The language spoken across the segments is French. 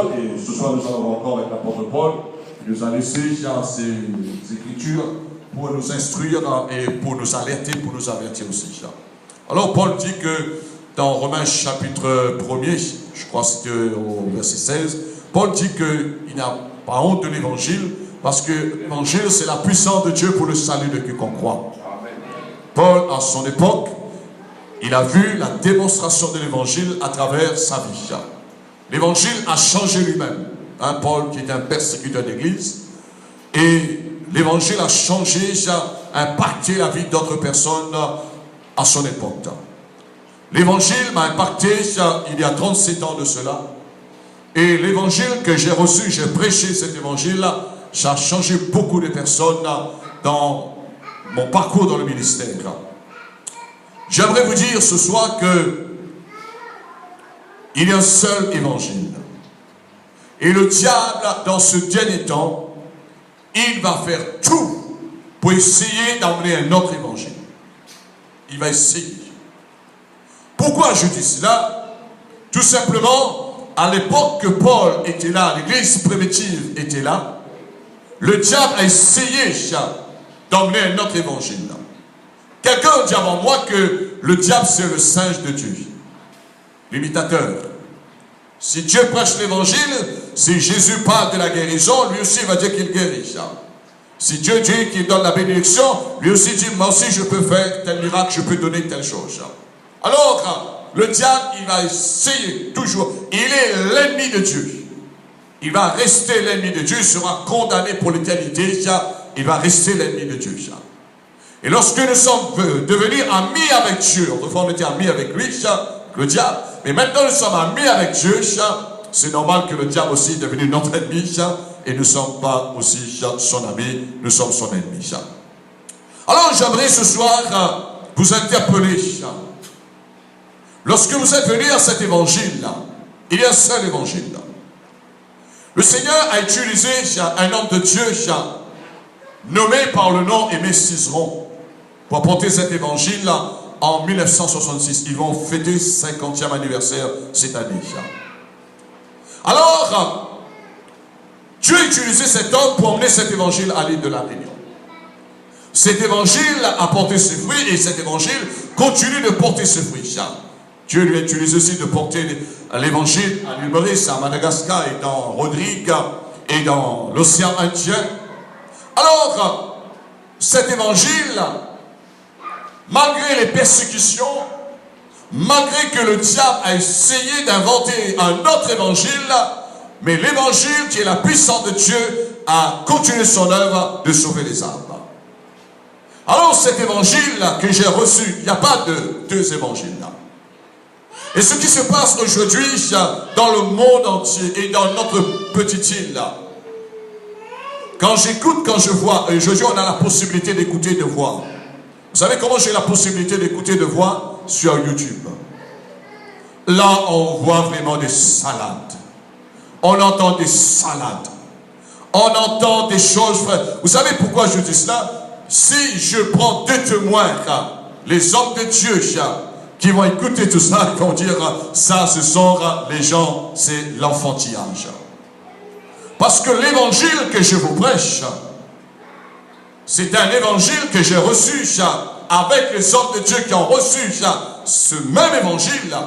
Paul, et ce soir nous allons encore avec l'apôtre Paul, qui nous a laissé ces écritures pour nous instruire et pour nous alerter, pour nous avertir aussi. Alors Paul dit que dans Romains chapitre 1er, je crois que c'était au verset 16, Paul dit qu'il n'a pas honte de l'évangile, parce que l'évangile c'est la puissance de Dieu pour le salut de quiconque croit. Paul, à son époque, il a vu la démonstration de l'évangile à travers sa vie. L'évangile a changé lui-même. Paul, qui est un persécuteur d'église, et l'évangile a changé, a impacté la vie d'autres personnes à son époque. L'évangile m'a impacté il y a 37 ans de cela. Et l'évangile que j'ai reçu, j'ai prêché cet évangile-là, ça a changé beaucoup de personnes dans mon parcours dans le ministère. J'aimerais vous dire ce soir que il y a un seul évangile. Et le diable, dans ce dernier temps, il va faire tout pour essayer d'emmener un autre évangile. Il va essayer. Pourquoi je dis cela? Tout simplement, à l'époque que Paul était là, l'église primitive était là, le diable a essayé d'emmener un autre évangile. Quelqu'un dit avant moi que le diable c'est le singe de Dieu, l'imitateur. Si Dieu prêche l'évangile, si Jésus parle de la guérison, lui aussi va dire qu'il guérit. Si Dieu dit qu'il donne la bénédiction, lui aussi dit, moi aussi je peux faire tel miracle, je peux donner telle chose. Alors, le diable, il va essayer toujours, il est l'ennemi de Dieu. Il va rester l'ennemi de Dieu, il sera condamné pour l'éternité, il va rester l'ennemi de Dieu. Et lorsque nous sommes devenus amis avec Dieu, autrefois on était amis avec lui, le diable, mais maintenant nous sommes amis avec Dieu, c'est normal que le diable aussi est devenu notre ennemi, et nous ne sommes pas aussi son ami, nous sommes son ennemi. Alors j'aimerais ce soir vous interpeller. Lorsque vous êtes venus à cet évangile-là, il y a un seul évangile. Le Seigneur a utilisé un homme de Dieu nommé par le nom Aimé Cizeron pour apporter cet évangile-là en 1966. Ils vont fêter 50e anniversaire cette année. Alors, Dieu a utilisé cet homme pour emmener cet évangile à l'île de la Réunion. Cet évangile a porté ses fruits et cet évangile continue de porter ses fruits. Dieu lui a utilisé aussi de porter l'évangile à l'île Maurice, à Madagascar et dans Rodrigue et dans l'océan Indien. Alors, cet évangile, malgré les persécutions, malgré que le diable a essayé d'inventer un autre évangile, mais l'évangile qui est la puissance de Dieu a continué son œuvre de sauver les âmes. Alors cet évangile que j'ai reçu, il n'y a pas de deux évangiles là. Et ce qui se passe aujourd'hui dans le monde entier et dans notre petite île là, quand j'écoute, quand je vois, et aujourd'hui on a la possibilité d'écouter, de voir. Vous savez comment j'ai la possibilité d'écouter, de voir? Sur YouTube. Là on voit vraiment des salades. On entend des salades. On entend des choses. Vous savez pourquoi je dis cela? Si je prends deux témoins, les hommes de Dieu, qui vont écouter tout ça, ils vont dire, ça ce sont les gens, c'est l'enfantillage. Parce que l'évangile que je vous prêche, c'est un évangile que j'ai reçu avec les hommes de Dieu qui ont reçu ce même évangile.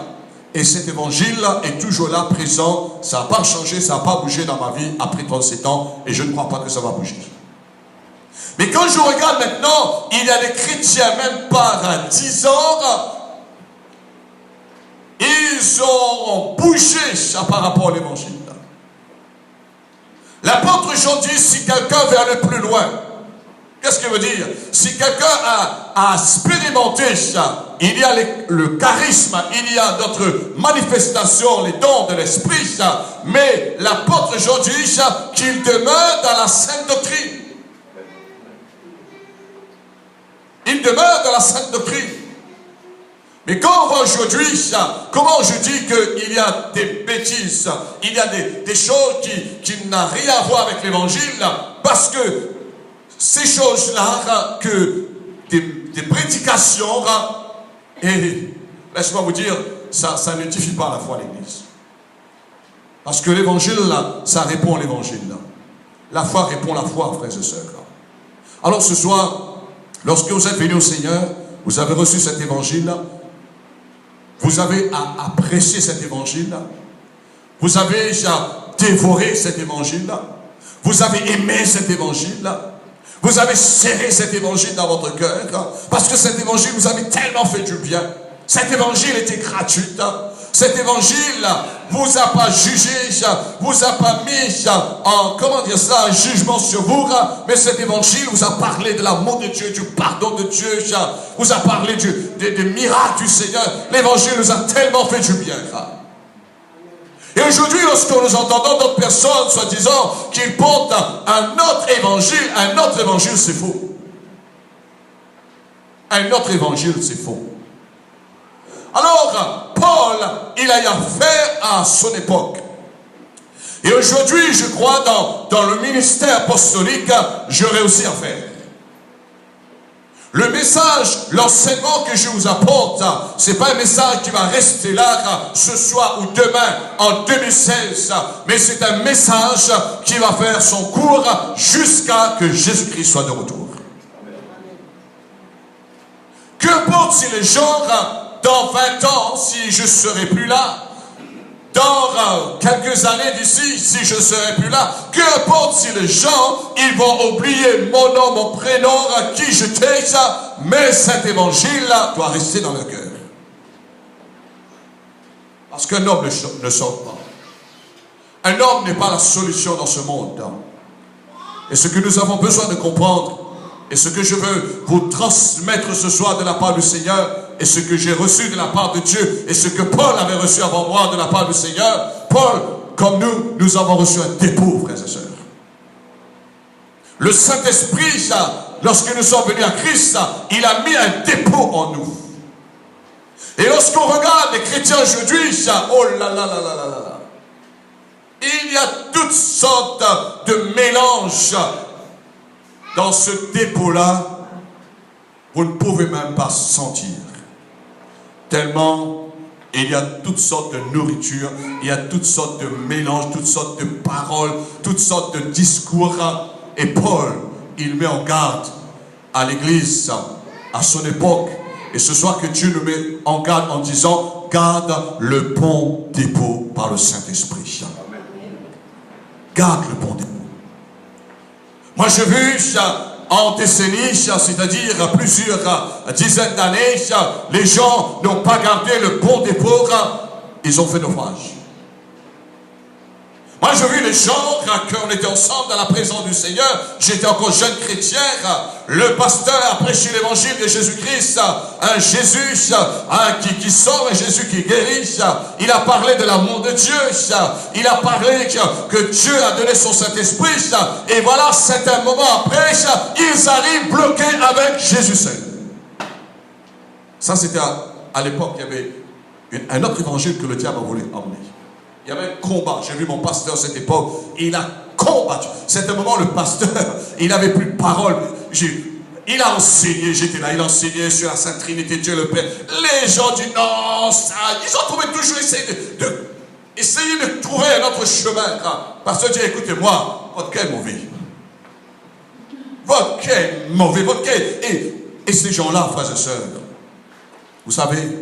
Et cet évangile est toujours là, présent. Ça n'a pas changé, ça n'a pas bougé dans ma vie après 37 ans. Et je ne crois pas que ça va bouger. Mais quand je regarde maintenant, il y a des chrétiens, même par 10 ans, ils ont bougé par rapport à l'évangile. L'apôtre Jean dit, si quelqu'un veut aller plus loin, qu'est-ce qu'il veut dire? Si quelqu'un a expérimenté il y a le charisme, il y a d'autres manifestations, les dons de l'esprit, mais l'apôtre Jean dit qu'il demeure dans la sainte doctrine. Il demeure dans la sainte doctrine. Mais quand on voit aujourd'hui, comment je dis qu'il y a des bêtises, il y a des choses qui n'ont rien à voir avec l'évangile, parce que ces choses-là, que des prédications, et laisse-moi vous dire, ça n'édifie pas la foi à l'église. Parce que l'évangile, ça répond à l'évangile. La foi répond à la foi, frères et sœurs. Alors ce soir, lorsque vous êtes venus au Seigneur, vous avez reçu cet évangile, vous avez apprécié cet évangile, vous avez dévoré cet évangile, vous avez aimé cet évangile, vous avez serré cet évangile dans votre cœur, parce que cet évangile vous avait tellement fait du bien. Cet évangile était gratuit. Cet évangile vous a pas jugé, vous a pas mis un jugement sur vous, mais cet évangile vous a parlé de l'amour de Dieu, du pardon de Dieu, vous a parlé des miracles du Seigneur. L'évangile nous a tellement fait du bien. Et aujourd'hui, lorsque nous entendons d'autres personnes, soi-disant, qu'ils portent un autre évangile, c'est faux. Un autre évangile, c'est faux. Alors, Paul, il a eu affaire à son époque. Et aujourd'hui, je crois, dans le ministère apostolique, j'aurai aussi affaire. Le message, l'enseignement que je vous apporte, ce n'est pas un message qui va rester là ce soir ou demain en 2016, mais c'est un message qui va faire son cours jusqu'à que Jésus-Christ soit de retour. Qu'importe si les gens, dans 20 ans, si je ne serai plus là, dans quelques années d'ici, si je ne serai plus là, qu'importe si les gens, ils vont oublier mon nom, mon prénom, qui j'étais, mais cet évangile-là doit rester dans le cœur. Parce qu'un homme ne sort pas. Un homme n'est pas la solution dans ce monde. Et ce que nous avons besoin de comprendre, et ce que je veux vous transmettre ce soir de la part du Seigneur, et ce que j'ai reçu de la part de Dieu, et ce que Paul avait reçu avant moi de la part du Seigneur, Paul, comme nous avons reçu un dépôt, frères et sœurs. Le Saint-Esprit, lorsque nous sommes venus à Christ, il a mis un dépôt en nous. Et lorsqu'on regarde les chrétiens aujourd'hui, oh là là là là là là, il y a toutes sortes de mélanges dans ce dépôt-là, vous ne pouvez même pas sentir. Tellement il y a toutes sortes de nourriture, il y a toutes sortes de mélanges, toutes sortes de paroles, toutes sortes de discours. Et Paul, il met en garde à l'Église, à son époque. Et ce soir que Dieu nous met en garde en disant, garde le bon dépôt par le Saint-Esprit. Garde le bon dépôt. Moi, j'ai vu en décennies, c'est-à-dire plusieurs dizaines d'années, les gens n'ont pas gardé le bon dépôt, ils ont fait naufrage. Moi, j'ai vu les gens, quand on était ensemble dans la présence du Seigneur, j'étais encore jeune chrétien, le pasteur a prêché l'évangile de Jésus-Christ, un Jésus qui sauve, un Jésus qui guérit, il a parlé de l'amour de Dieu, il a parlé que Dieu a donné son Saint-Esprit, et voilà, c'est un moment après, ils arrivent bloqués avec Jésus seul. Ça, c'était à l'époque, il y avait un autre évangile que le diable a voulu emmener. Il y avait un combat. J'ai vu mon pasteur à cette époque. Il a combattu. C'était un moment, le pasteur, il n'avait plus de parole. Il a enseigné, j'étais là, il a enseigné sur la Sainte Trinité, Dieu le Père. Les gens disent non, ça. Ils ont trouvé toujours essayer de trouver un autre chemin. Pasteur dit, écoutez-moi, votre cœur est mauvais. Votre cœur est mauvais. Votre cœur. Et ces gens-là, frères et sœurs, vous savez,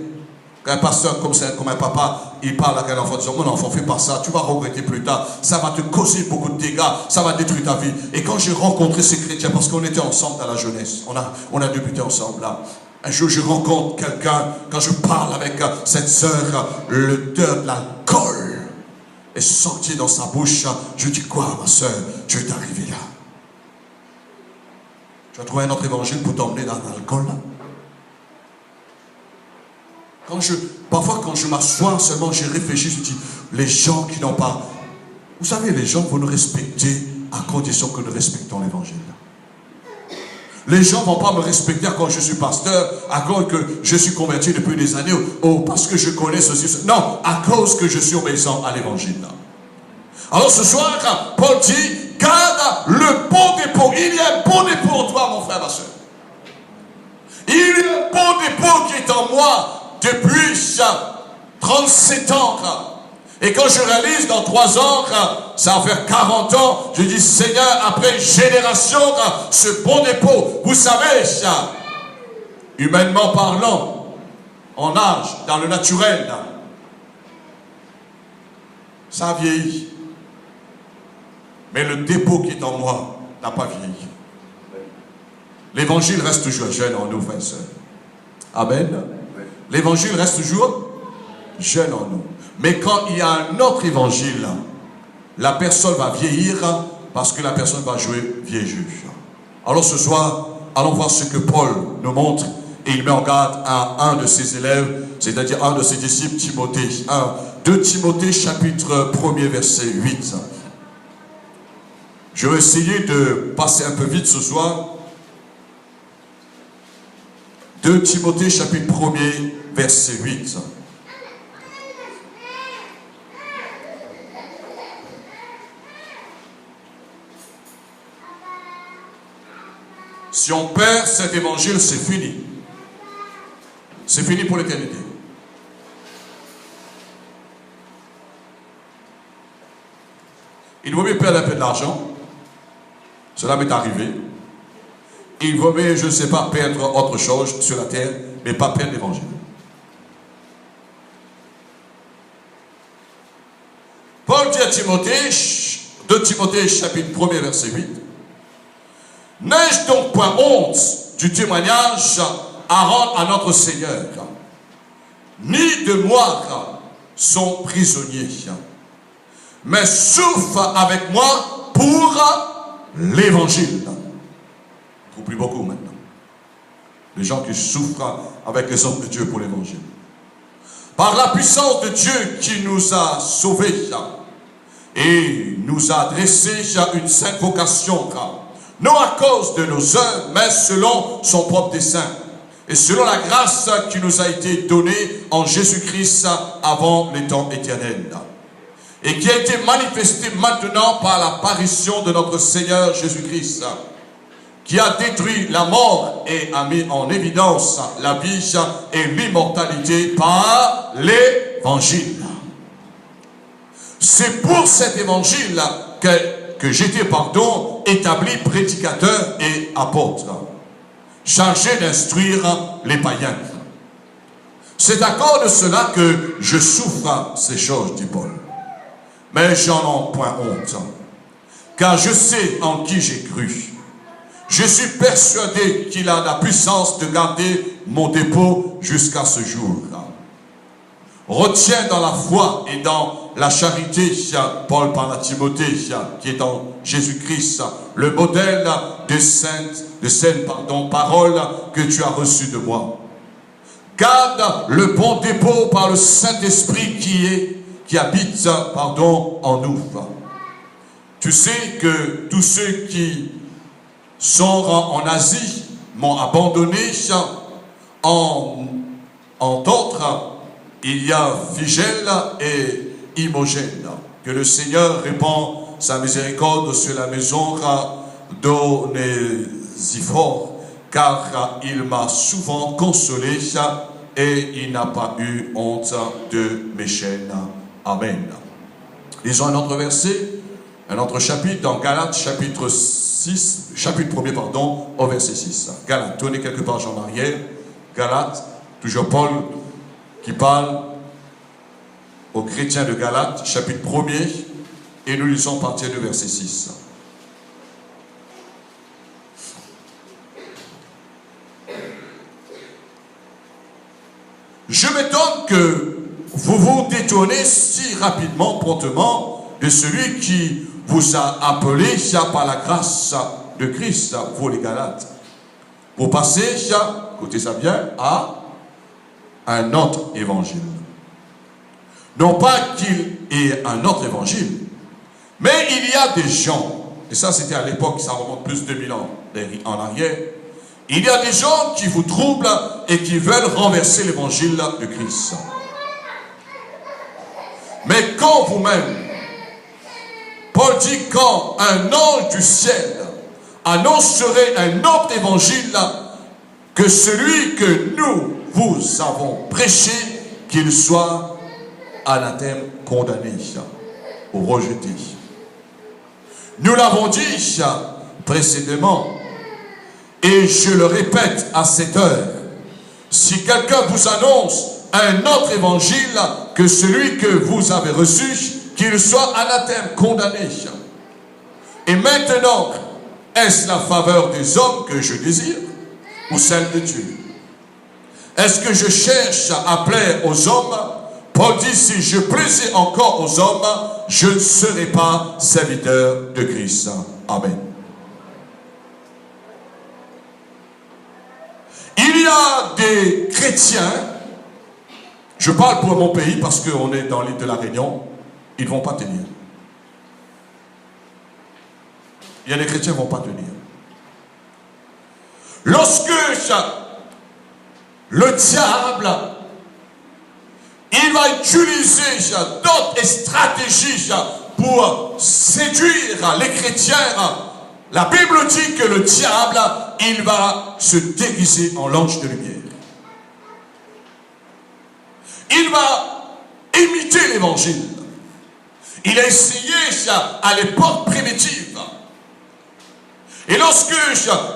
quand un pasteur comme un papa, il parle à un enfant disant, mon enfant, fais pas ça, tu vas regretter plus tard, ça va te causer beaucoup de dégâts, ça va détruire ta vie. Et quand j'ai rencontré ces chrétiens, parce qu'on était ensemble dans la jeunesse, on a débuté ensemble là, un jour je rencontre quelqu'un, quand je parle avec cette sœur, l'odeur de l'alcool est sortie dans sa bouche. Je dis, quoi ma sœur, tu es arrivé là? Tu as trouvé un autre évangile pour t'emmener dans l'alcool là? Parfois, quand je m'assois seulement, j'ai réfléchi, je dis, les gens qui n'ont pas... Vous savez, les gens vont nous respecter à condition que nous respectons l'évangile. Les gens ne vont pas me respecter quand je suis pasteur, à cause que je suis converti depuis des années, ou parce que je connais ceci. Non, à cause que je suis obéissant à l'évangile. Alors ce soir, Paul dit, garde le bon dépôt. Il y a un bon dépôt en toi, mon frère, ma soeur. Il y a un bon dépôt qui est en moi. Depuis 37 ans, Et quand je réalise dans 3 ans, ça va faire 40 ans, je dis Seigneur, après une génération, ce bon dépôt, vous savez, humainement parlant, en âge, dans le naturel, ça a vieilli. Mais le dépôt qui est en moi n'a pas vieilli. L'évangile reste toujours jeune en nous, frères et sœurs. Amen. L'évangile reste toujours jeune en nous. Mais quand il y a un autre évangile, la personne va vieillir parce que la personne va jouer vieux juge. Alors ce soir, allons voir ce que Paul nous montre et il met en garde à un de ses élèves, c'est-à-dire un de ses disciples, Timothée. 2 Timothée chapitre 1er verset 8. Je vais essayer de passer un peu vite ce soir. 2 Timothée chapitre 1er verset 8. Si on perd cet évangile, c'est fini. C'est fini pour l'éternité. Il vaut mieux perdre un peu d'argent. Cela m'est arrivé. Il vaut mieux, je ne sais pas, perdre autre chose sur la terre, mais pas perdre l'évangile. Paul dit à Timothée, 2 Timothée chapitre 1er verset 8, n'ai-je donc point honte du témoignage à rendre à notre Seigneur, ni de moi son prisonnier, mais souffre avec moi pour l'évangile. Je ne trouve plus beaucoup maintenant. Les gens qui souffrent avec les hommes de Dieu pour l'évangile. Par la puissance de Dieu qui nous a sauvés et nous a adressé une sainte vocation, non à cause de nos œuvres, mais selon son propre dessein et selon la grâce qui nous a été donnée en Jésus-Christ avant les temps éternels, et qui a été manifestée maintenant par l'apparition de notre Seigneur Jésus-Christ, qui a détruit la mort et a mis en évidence la vie et l'immortalité par l'évangile. C'est pour cet évangile que j'étais, établi prédicateur et apôtre, chargé d'instruire les païens. C'est à cause de cela que je souffre ces choses, dit Paul. Mais j'en ai point honte, car je sais en qui j'ai cru. Je suis persuadé qu'il a la puissance de garder mon dépôt jusqu'à ce jour. Retiens dans la foi et dans la charité, Paul parle à Timothée, qui est en Jésus-Christ, le modèle de sainte parole que tu as reçu de moi. Garde le bon dépôt par le Saint-Esprit qui habite en nous. Tu sais que tous ceux qui sont en Asie m'ont abandonné. En d'autres, il y a Phygèle et Imogène. Que le Seigneur répand sa miséricorde sur la maison d'Onésiphore, car il m'a souvent consolé et il n'a pas eu honte de mes chaînes. Amen. Lisons un autre verset, un autre chapitre dans Galates chapitre 1er, au verset 6. Galates, tournez quelques pages en arrière. Galates, toujours Paul qui parle aux chrétiens de Galates, chapitre 1er, et nous lisons à partir du verset 6. Je m'étonne que vous vous détournez si rapidement, promptement, de celui qui vous a appelé par la grâce de Christ, vous les Galates. Pour passer, écoutez ça bien, à un autre évangile. Non pas qu'il y ait un autre évangile, mais il y a des gens, et ça c'était à l'époque, ça remonte plus de 2000 ans en arrière, il y a des gens qui vous troublent et qui veulent renverser l'évangile de Christ. Mais quand vous-même, Paul dit, quand un ange du ciel annoncerait un autre évangile que celui que nous vous avons prêché, qu'il soit anathème condamné ou rejeté. Nous l'avons dit précédemment, et je le répète à cette heure, si quelqu'un vous annonce un autre évangile que celui que vous avez reçu, qu'il soit anathème, condamné. Et maintenant, est-ce la faveur des hommes que je désire ou celle de Dieu? Est-ce que je cherche à plaire aux hommes? Paul dit, si je plaisais encore aux hommes, je ne serais pas serviteur de Christ. Amen. Il y a des chrétiens, je parle pour mon pays parce qu'on est dans l'île de la Réunion, ils ne vont pas tenir. Il y a des chrétiens qui ne vont pas tenir. Lorsque le diable, il va utiliser d'autres stratégies pour séduire les chrétiens, la Bible dit que le diable, il va se déguiser en l'ange de lumière. Il va imiter l'évangile. Il a essayé à l'époque primitive. Et lorsque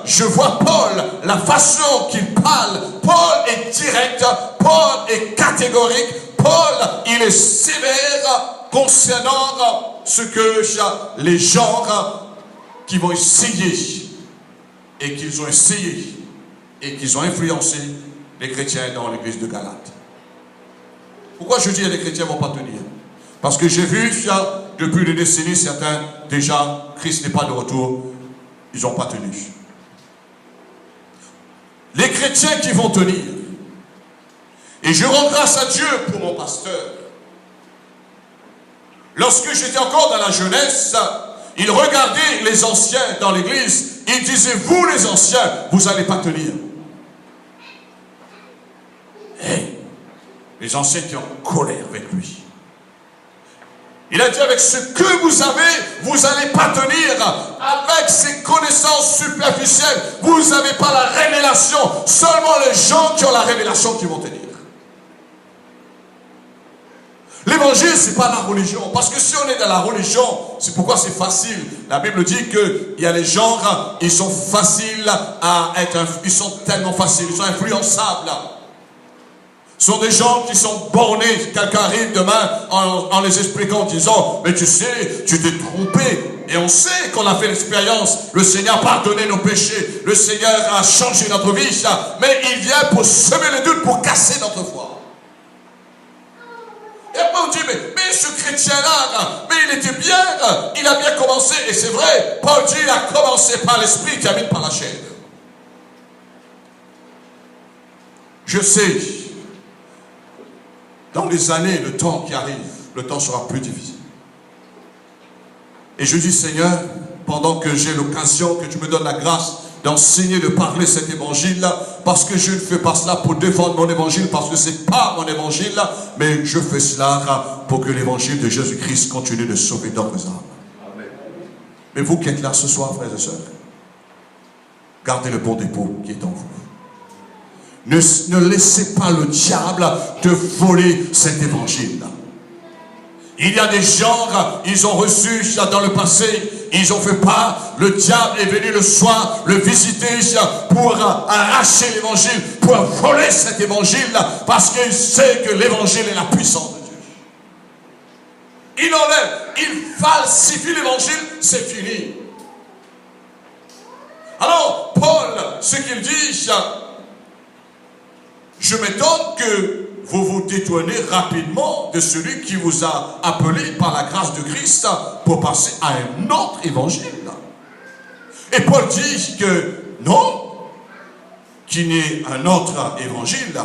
je vois Paul, la façon qu'il parle, Paul est direct, Paul est catégorique, Paul, il est sévère concernant ce que les gens qui vont essayer et qu'ils ont essayé et qu'ils ont influencé les chrétiens dans l'église de Galate. Pourquoi je dis que les chrétiens ne vont pas tenir? Parce que j'ai vu depuis des décennies, certains, déjà, Christ n'est pas de retour, ils n'ont pas tenu. Les chrétiens qui vont tenir, et je rends grâce à Dieu pour mon pasteur. Lorsque j'étais encore dans la jeunesse, il regardait les anciens dans l'église, il disait, vous les anciens, vous n'allez pas tenir. Hey, les anciens étaient en colère avec lui. Il a dit, avec ce que vous avez, vous n'allez pas tenir. Avec ces connaissances superficielles, vous n'avez pas la révélation. Seulement les gens qui ont la révélation qui vont tenir. L'évangile, ce n'est pas la religion. Parce que si on est dans la religion, c'est pourquoi c'est facile. La Bible dit qu'il y a les gens, ils sont faciles à être, ils sont tellement faciles, ils sont influençables. Ce sont des gens qui sont bornés. Quelqu'un arrive demain en les expliquant, en disant, mais tu sais, tu t'es trompé. Et on sait qu'on a fait l'expérience. Le Seigneur a pardonné nos péchés. Le Seigneur a changé notre vie. Mais il vient pour semer le doute, pour casser notre foi. Et après on dit, mais ce chrétien-là, mais il était bien, il a bien commencé. Et c'est vrai, Paul dit, il a commencé par l'esprit, il termine par la chair. Je sais, dans les années, le temps qui arrive, le temps sera plus difficile. Et je dis, Seigneur, pendant que j'ai l'occasion, que tu me donnes la grâce d'enseigner, de parler cet évangile-là, parce que je ne fais pas cela pour défendre mon évangile, parce que ce n'est pas mon évangile, mais je fais cela pour que l'évangile de Jésus-Christ continue de sauver d'autres âmes. Amen. Mais vous qui êtes là ce soir, frères et sœurs, gardez le bon dépôt qui est en vous. Ne laissez pas le diable te voler cet évangile. Il y a des gens, ils ont reçu dans le passé, ils ont fait part, le diable est venu le soir le visiter pour arracher l'évangile, pour voler cet évangile, parce qu'il sait que l'évangile est la puissance de Dieu. Il enlève, il falsifie l'évangile, c'est fini. Alors, Paul, ce qu'il dit, je m'étonne que vous vous détournez rapidement de celui qui vous a appelé par la grâce de Christ pour passer à un autre évangile. Et Paul dit que non, qu'il n'y ait un autre évangile.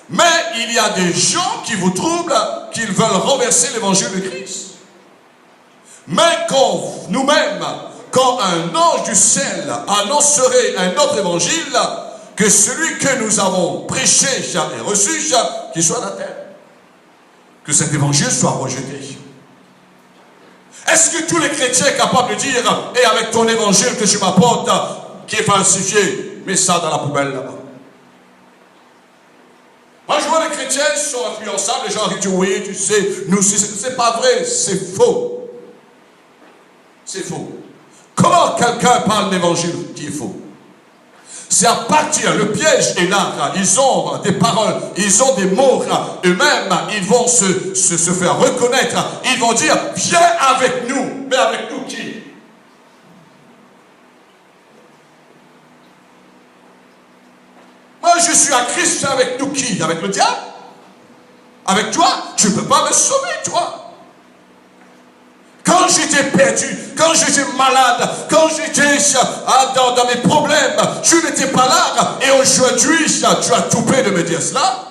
Mais il y a des gens qui vous troublent, qui veulent renverser l'évangile de Christ. Mais quand nous-mêmes, quand un ange du ciel annoncerait un autre évangile, que celui que nous avons prêché et reçu, qu'il soit la terre. Que cet évangile soit rejeté. Est-ce que tous les chrétiens sont capables de dire, et avec ton évangile que tu m'apportes, qui est falsifié, mets ça dans la poubelle là-bas. Moi je vois les chrétiens sont en plus ensemble, les gens disent oui, tu sais, nous, c'est pas vrai, c'est faux. C'est faux. Comment quelqu'un parle d'évangile qui est faux? C'est à partir, le piège est là, ils ont des paroles, ils ont des mots, eux-mêmes, ils vont se faire reconnaître, ils vont dire, viens avec nous, mais avec nous qui? Moi je suis à Christ, avec nous qui? Avec le diable? Avec toi? Tu ne peux pas me sauver, toi. Quand j'étais perdu, quand j'étais malade, quand j'étais dans mes problèmes, tu n'étais pas là. Et aujourd'hui, tu as tout fait de me dire cela.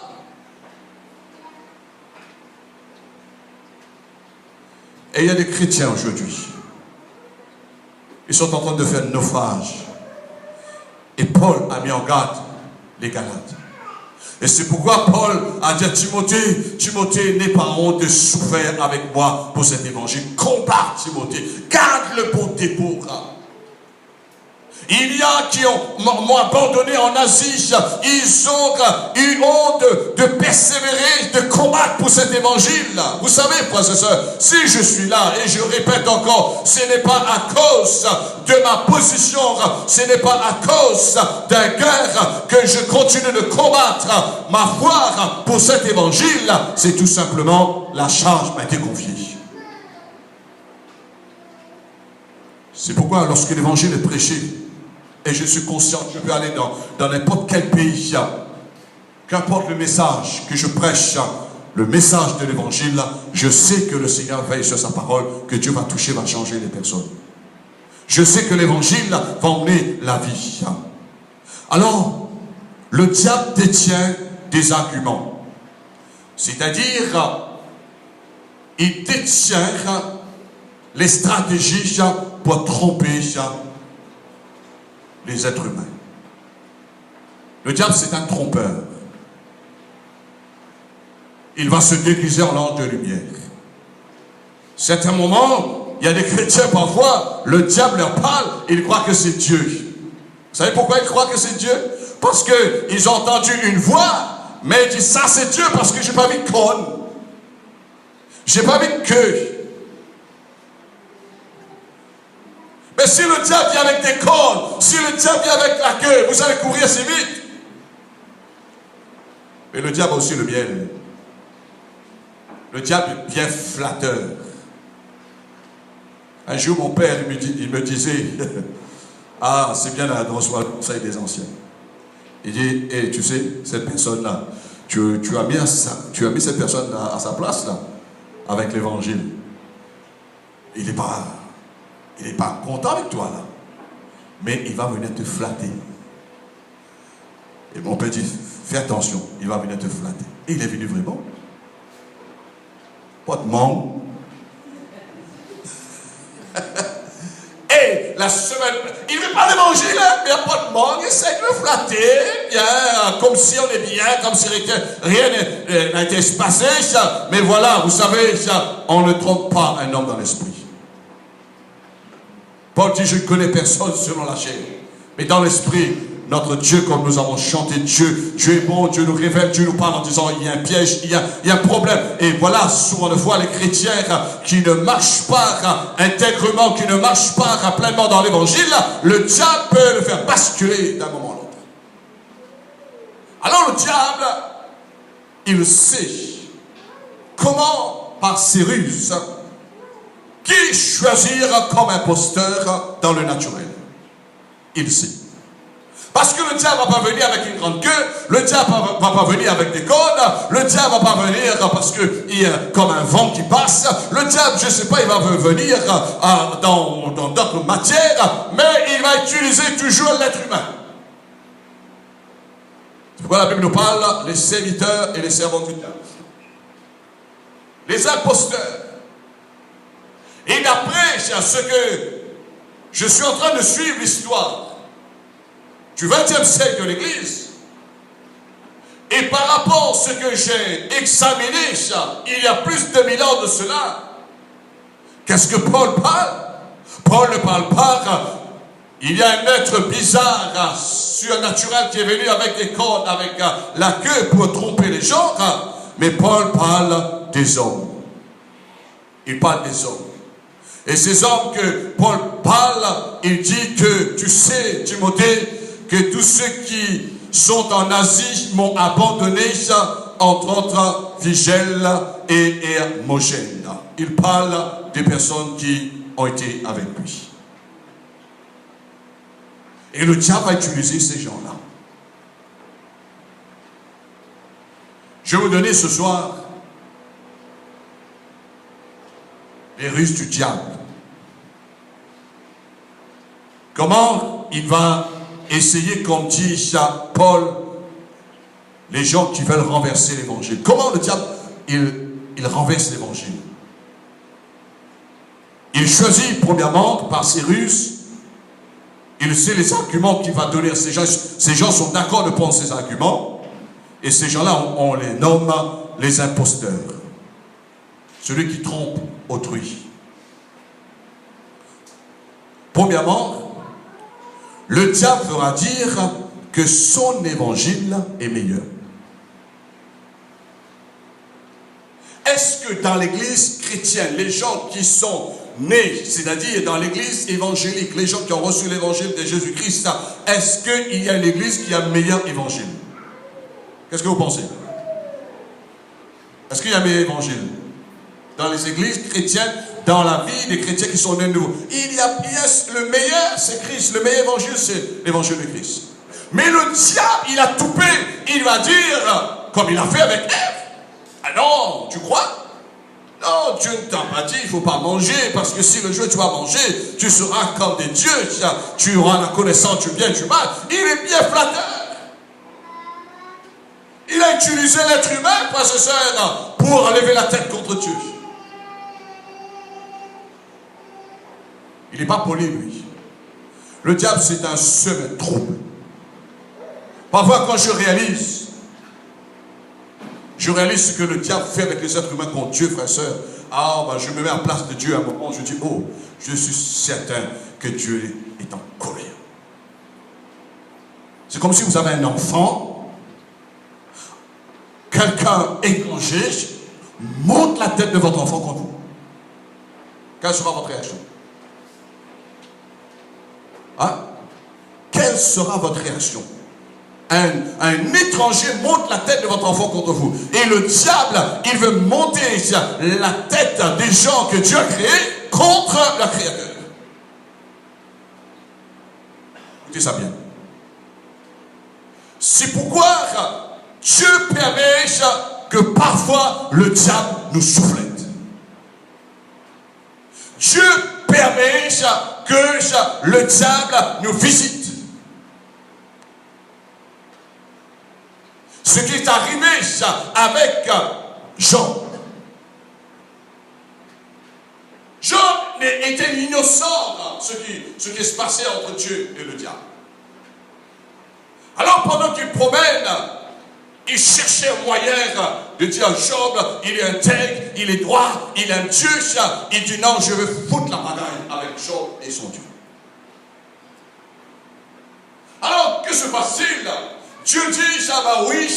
Et il y a des chrétiens aujourd'hui. Ils sont en train de faire naufrage. Et Paul a mis en garde les Galates. Et c'est pourquoi Paul a dit à Timothée, Timothée, n'aie pas honte de souffrir avec moi pour cet évangile. Combat, Timothée, garde le bon dépôt. Il y a qui m'ont abandonné en Asie, ils ont eu honte de persévérer, de combattre pour cet évangile. Vous savez, frères et sœurs, si je suis là, et je répète encore, ce n'est pas à cause de ma position, ce n'est pas à cause d'un guerre que je continue de combattre ma foi pour cet évangile, c'est tout simplement la charge m'a été confiée. C'est pourquoi lorsque l'évangile est prêché, et je suis conscient que je peux aller dans n'importe quel pays, qu'importe le message que je prêche, le message de l'évangile, je sais que le Seigneur veille sur sa parole, que Dieu va toucher, va changer les personnes. Je sais que l'évangile va emmener la vie. Alors, le diable détient des arguments. C'est-à-dire, il détient les stratégies pour tromper les êtres humains. Le diable, c'est un trompeur. Il va se déguiser en ange de lumière. Certains moments, il y a des chrétiens parfois, le diable leur parle, ils croient que c'est Dieu. Vous savez pourquoi ils croient que c'est Dieu? Parce qu'ils ont entendu une voix, mais ils disent ça c'est Dieu parce que je n'ai pas vu de corne. Je n'ai pas vu de queue. Mais si le diable vient avec des cornes, si le diable vient avec la queue, vous allez courir assez vite. Mais le diable a aussi le miel. Le diable est bien flatteur. Un jour, mon père, il me disait, ah, c'est bien de recevoir le conseil des anciens. Il dit, hey, tu sais, cette personne-là, tu as mis cette personne à sa place, là, avec l'évangile. Il n'est pas content avec toi, là. Mais il va venir te flatter. Et mon père dit, fais attention, il va venir te flatter. Et il est venu vraiment. Pas de manque. Et la semaine, il ne veut pas l'évangile, mais il n'y a pas de manque, il essaie de le flatter, bien, comme si on est bien, comme si rien n'a été passé. Mais voilà, vous savez, on ne trompe pas un homme dans l'esprit. Paul dit, je ne connais personne selon la chair. Mais dans l'esprit, notre Dieu, comme nous avons chanté, Dieu est bon, Dieu nous révèle, Dieu nous parle en disant, il y a un piège, il y a un problème. Et voilà, souvent on voit les chrétiens qui ne marchent pas intègrement, qui ne marchent pas pleinement dans l'évangile, le diable peut le faire basculer d'un moment à l'autre. Alors le diable, il sait comment, par ses ruses, qui choisir comme imposteur dans le naturel. Il sait. Parce que le diable ne va pas venir avec une grande queue, le diable ne va pas venir avec des cordes, le diable ne va pas venir parce qu'il y a comme un vent qui passe, le diable, je ne sais pas, il va venir dans d'autres matières, mais il va utiliser toujours l'être humain. C'est pourquoi la Bible nous parle les serviteurs et les servantes du diable. Les imposteurs. Et d'après ce que je suis en train de suivre l'histoire du XXe siècle de l'Église, et par rapport à ce que j'ai examiné il y a plus de 1000 ans de cela, qu'est-ce que Paul parle? Paul ne parle pas il y a un être bizarre, surnaturel qui est venu avec des cordes, avec la queue pour tromper les gens. mais Paul parle des hommes. Il parle des hommes. Et ces hommes que Paul parle, il dit que, tu sais, Timothée, que tous ceux qui sont en Asie m'ont abandonné, entre autres Vigèle et Hermogène. Il parle des personnes qui ont été avec lui. Et le diable a utilisé ces gens-là. Je vais vous donner ce soir les ruses du diable. Comment il va essayer, comme dit Paul, les gens qui veulent renverser l'évangile. Comment le diable, il renverse l'évangile. Il choisit premièrement par ses ruses. Il sait les arguments qu'il va donner à ces gens. Ces gens sont d'accord de prendre ces arguments. Et ces gens-là, on les nomme les imposteurs. Celui qui trompe autrui. Premièrement, le diable fera dire que son évangile est meilleur. Est-ce que dans l'église chrétienne, les gens qui sont nés, c'est-à-dire dans l'église évangélique, les gens qui ont reçu l'évangile de Jésus-Christ, est-ce qu'il y a une église qui a un meilleur évangile? Qu'est-ce que vous pensez? Est-ce qu'il y a un meilleur évangile? Dans les églises chrétiennes, dans la vie des chrétiens qui sont nés nouveaux, il y a le meilleur, c'est Christ. Le meilleur évangile, c'est l'évangile de Christ. Mais le diable, il a toupé. Il va dire, comme il a fait avec Ève. Ah non, tu crois? Non, Dieu ne t'a pas dit, il ne faut pas manger, parce que si le jour tu vas manger, tu seras comme des dieux, tu auras la connaissance du bien et du mal. Il est bien flatteur. Il a utilisé l'être humain, frères et sœurs, pour lever la tête contre Dieu. Il n'est pas poli, lui. Le diable, c'est un semeur de trouble. Parfois, quand je réalise ce que le diable fait avec les êtres humains contre Dieu, frères et sœurs. Je me mets en place de Dieu à un moment, je dis, je suis certain que Dieu est en colère. C'est comme si vous avez un enfant, quelqu'un étranger monte la tête de votre enfant contre vous. Quelle sera votre réaction? Quelle sera votre réaction? Un étranger monte la tête de votre enfant contre vous. Et le diable, il veut monter la tête des gens que Dieu a créés contre le Créateur. Écoutez ça bien. C'est pourquoi Dieu permet que parfois le diable nous soufflette. Dieu permet que le diable nous visite. Ce qui est arrivé avec Job. Job était innocent, ce qui se passait entre Dieu et le diable. Alors pendant qu'il promène, il cherchait un moyen de dire Job, il est intègre, il est droit, il aime Dieu. Il dit non, je veux foutre la bagaille avec Job et son Dieu. Alors, que se passe-t-il? Dieu dit, oui,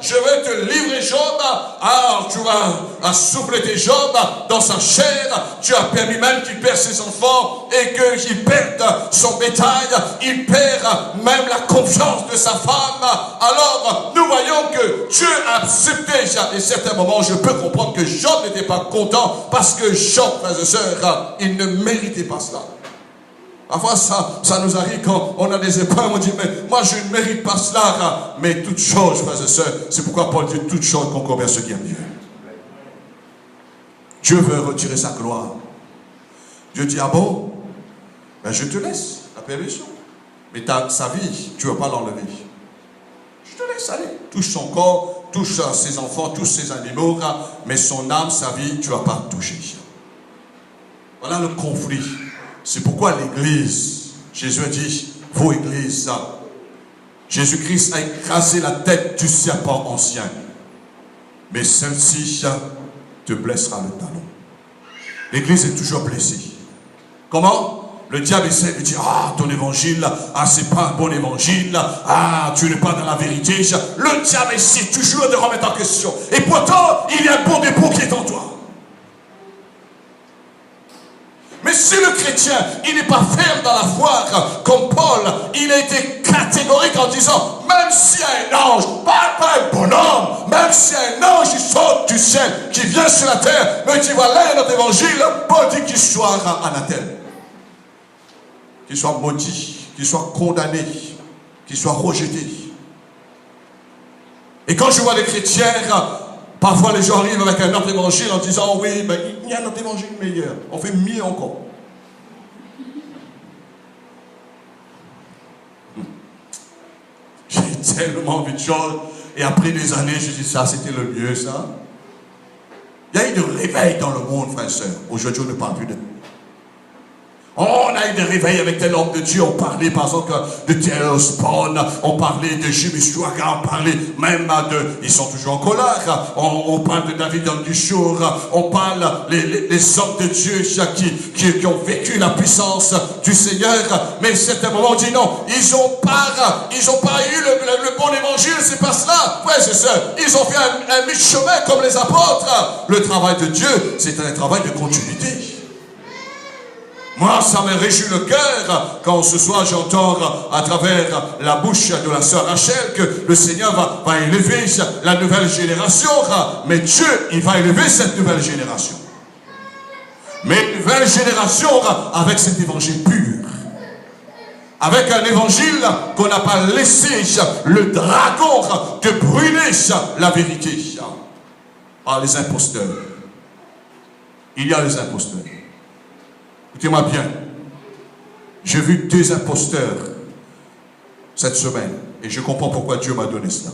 je vais te livrer Job. Alors, tu vas souffleter Job dans sa chair. Tu as permis même qu'il perde ses enfants et qu'il perde son bétail. Il perd même la confiance de sa femme. Alors, nous voyons que Dieu a accepté. À certains moments, je peux comprendre que Job n'était pas content parce que Job, frères et sœurs, il ne méritait pas cela. Parfois, ça nous arrive quand on a des épreuves, on dit, mais moi je ne mérite pas cela. Mais toutes choses, frères et sœurs, c'est pourquoi Paul dit, toutes choses concourent à ce qui aime Dieu. Dieu veut retirer sa gloire. Dieu dit, je te laisse la permission. Mais sa vie, tu ne vas pas l'enlever. Je te laisse aller. Touche son corps, touche ses enfants, touche ses animaux, mais son âme, sa vie, tu ne vas pas toucher. Voilà le conflit. C'est pourquoi l'Église, Jésus a dit, vous Église, Jésus-Christ a écrasé la tête du serpent ancien. Mais celle-ci te blessera le talon. L'Église est toujours blessée. Comment? Le diable essaie de dire, ah, ton évangile, ah, c'est pas un bon évangile, ah, tu n'es pas dans la vérité. Le diable essaie toujours de remettre en question. Et pourtant, il y a un bon dépôt qui est en toi. Mais si le chrétien, il n'est pas ferme dans la foi, comme Paul, il a été catégorique en disant, même s'il y a un ange, pas un bonhomme, même s'il y a un ange qui saute du ciel, qui vient sur la terre, me dit, voilà notre évangile, Paul dit qu'il soit anathème, qu'il soit maudit, qu'il soit condamné, qu'il soit rejeté. Et quand je vois les chrétiens, parfois les gens arrivent avec un autre évangile en disant, oui, mais il y a un autre évangile meilleur, on fait mieux encore. J'ai tellement vu de choses, et après des années, je dis, ça c'était le mieux, ça. Il y a eu de réveil dans le monde, frères et sœurs. Aujourd'hui, on ne parle plus de... On a eu des réveils avec tel homme de Dieu, on parlait par exemple de Taylor Spawn, on parlait de Jimmy Swaggart, on parlait même de... Ils sont toujours en colère, on parle de David Duchour, on parle les hommes de Dieu qui ont vécu la puissance du Seigneur, mais c'est un moment on dit non, ils ont pas eu le bon évangile, c'est pas cela, ouais c'est ça, ils ont fait un mi-chemin comme les apôtres. Le travail de Dieu, c'est un travail de continuité. Moi, ça me réjouit le cœur quand ce soir j'entends à travers la bouche de la sœur Rachel que le Seigneur va élever la nouvelle génération. Mais Dieu, il va élever cette nouvelle génération. Mais une nouvelle génération avec cet évangile pur. Avec un évangile qu'on n'a pas laissé le dragon de brûler la vérité. Ah, les imposteurs. Il y a les imposteurs. Écoutez-moi bien, j'ai vu 2 imposteurs cette semaine, et je comprends pourquoi Dieu m'a donné cela.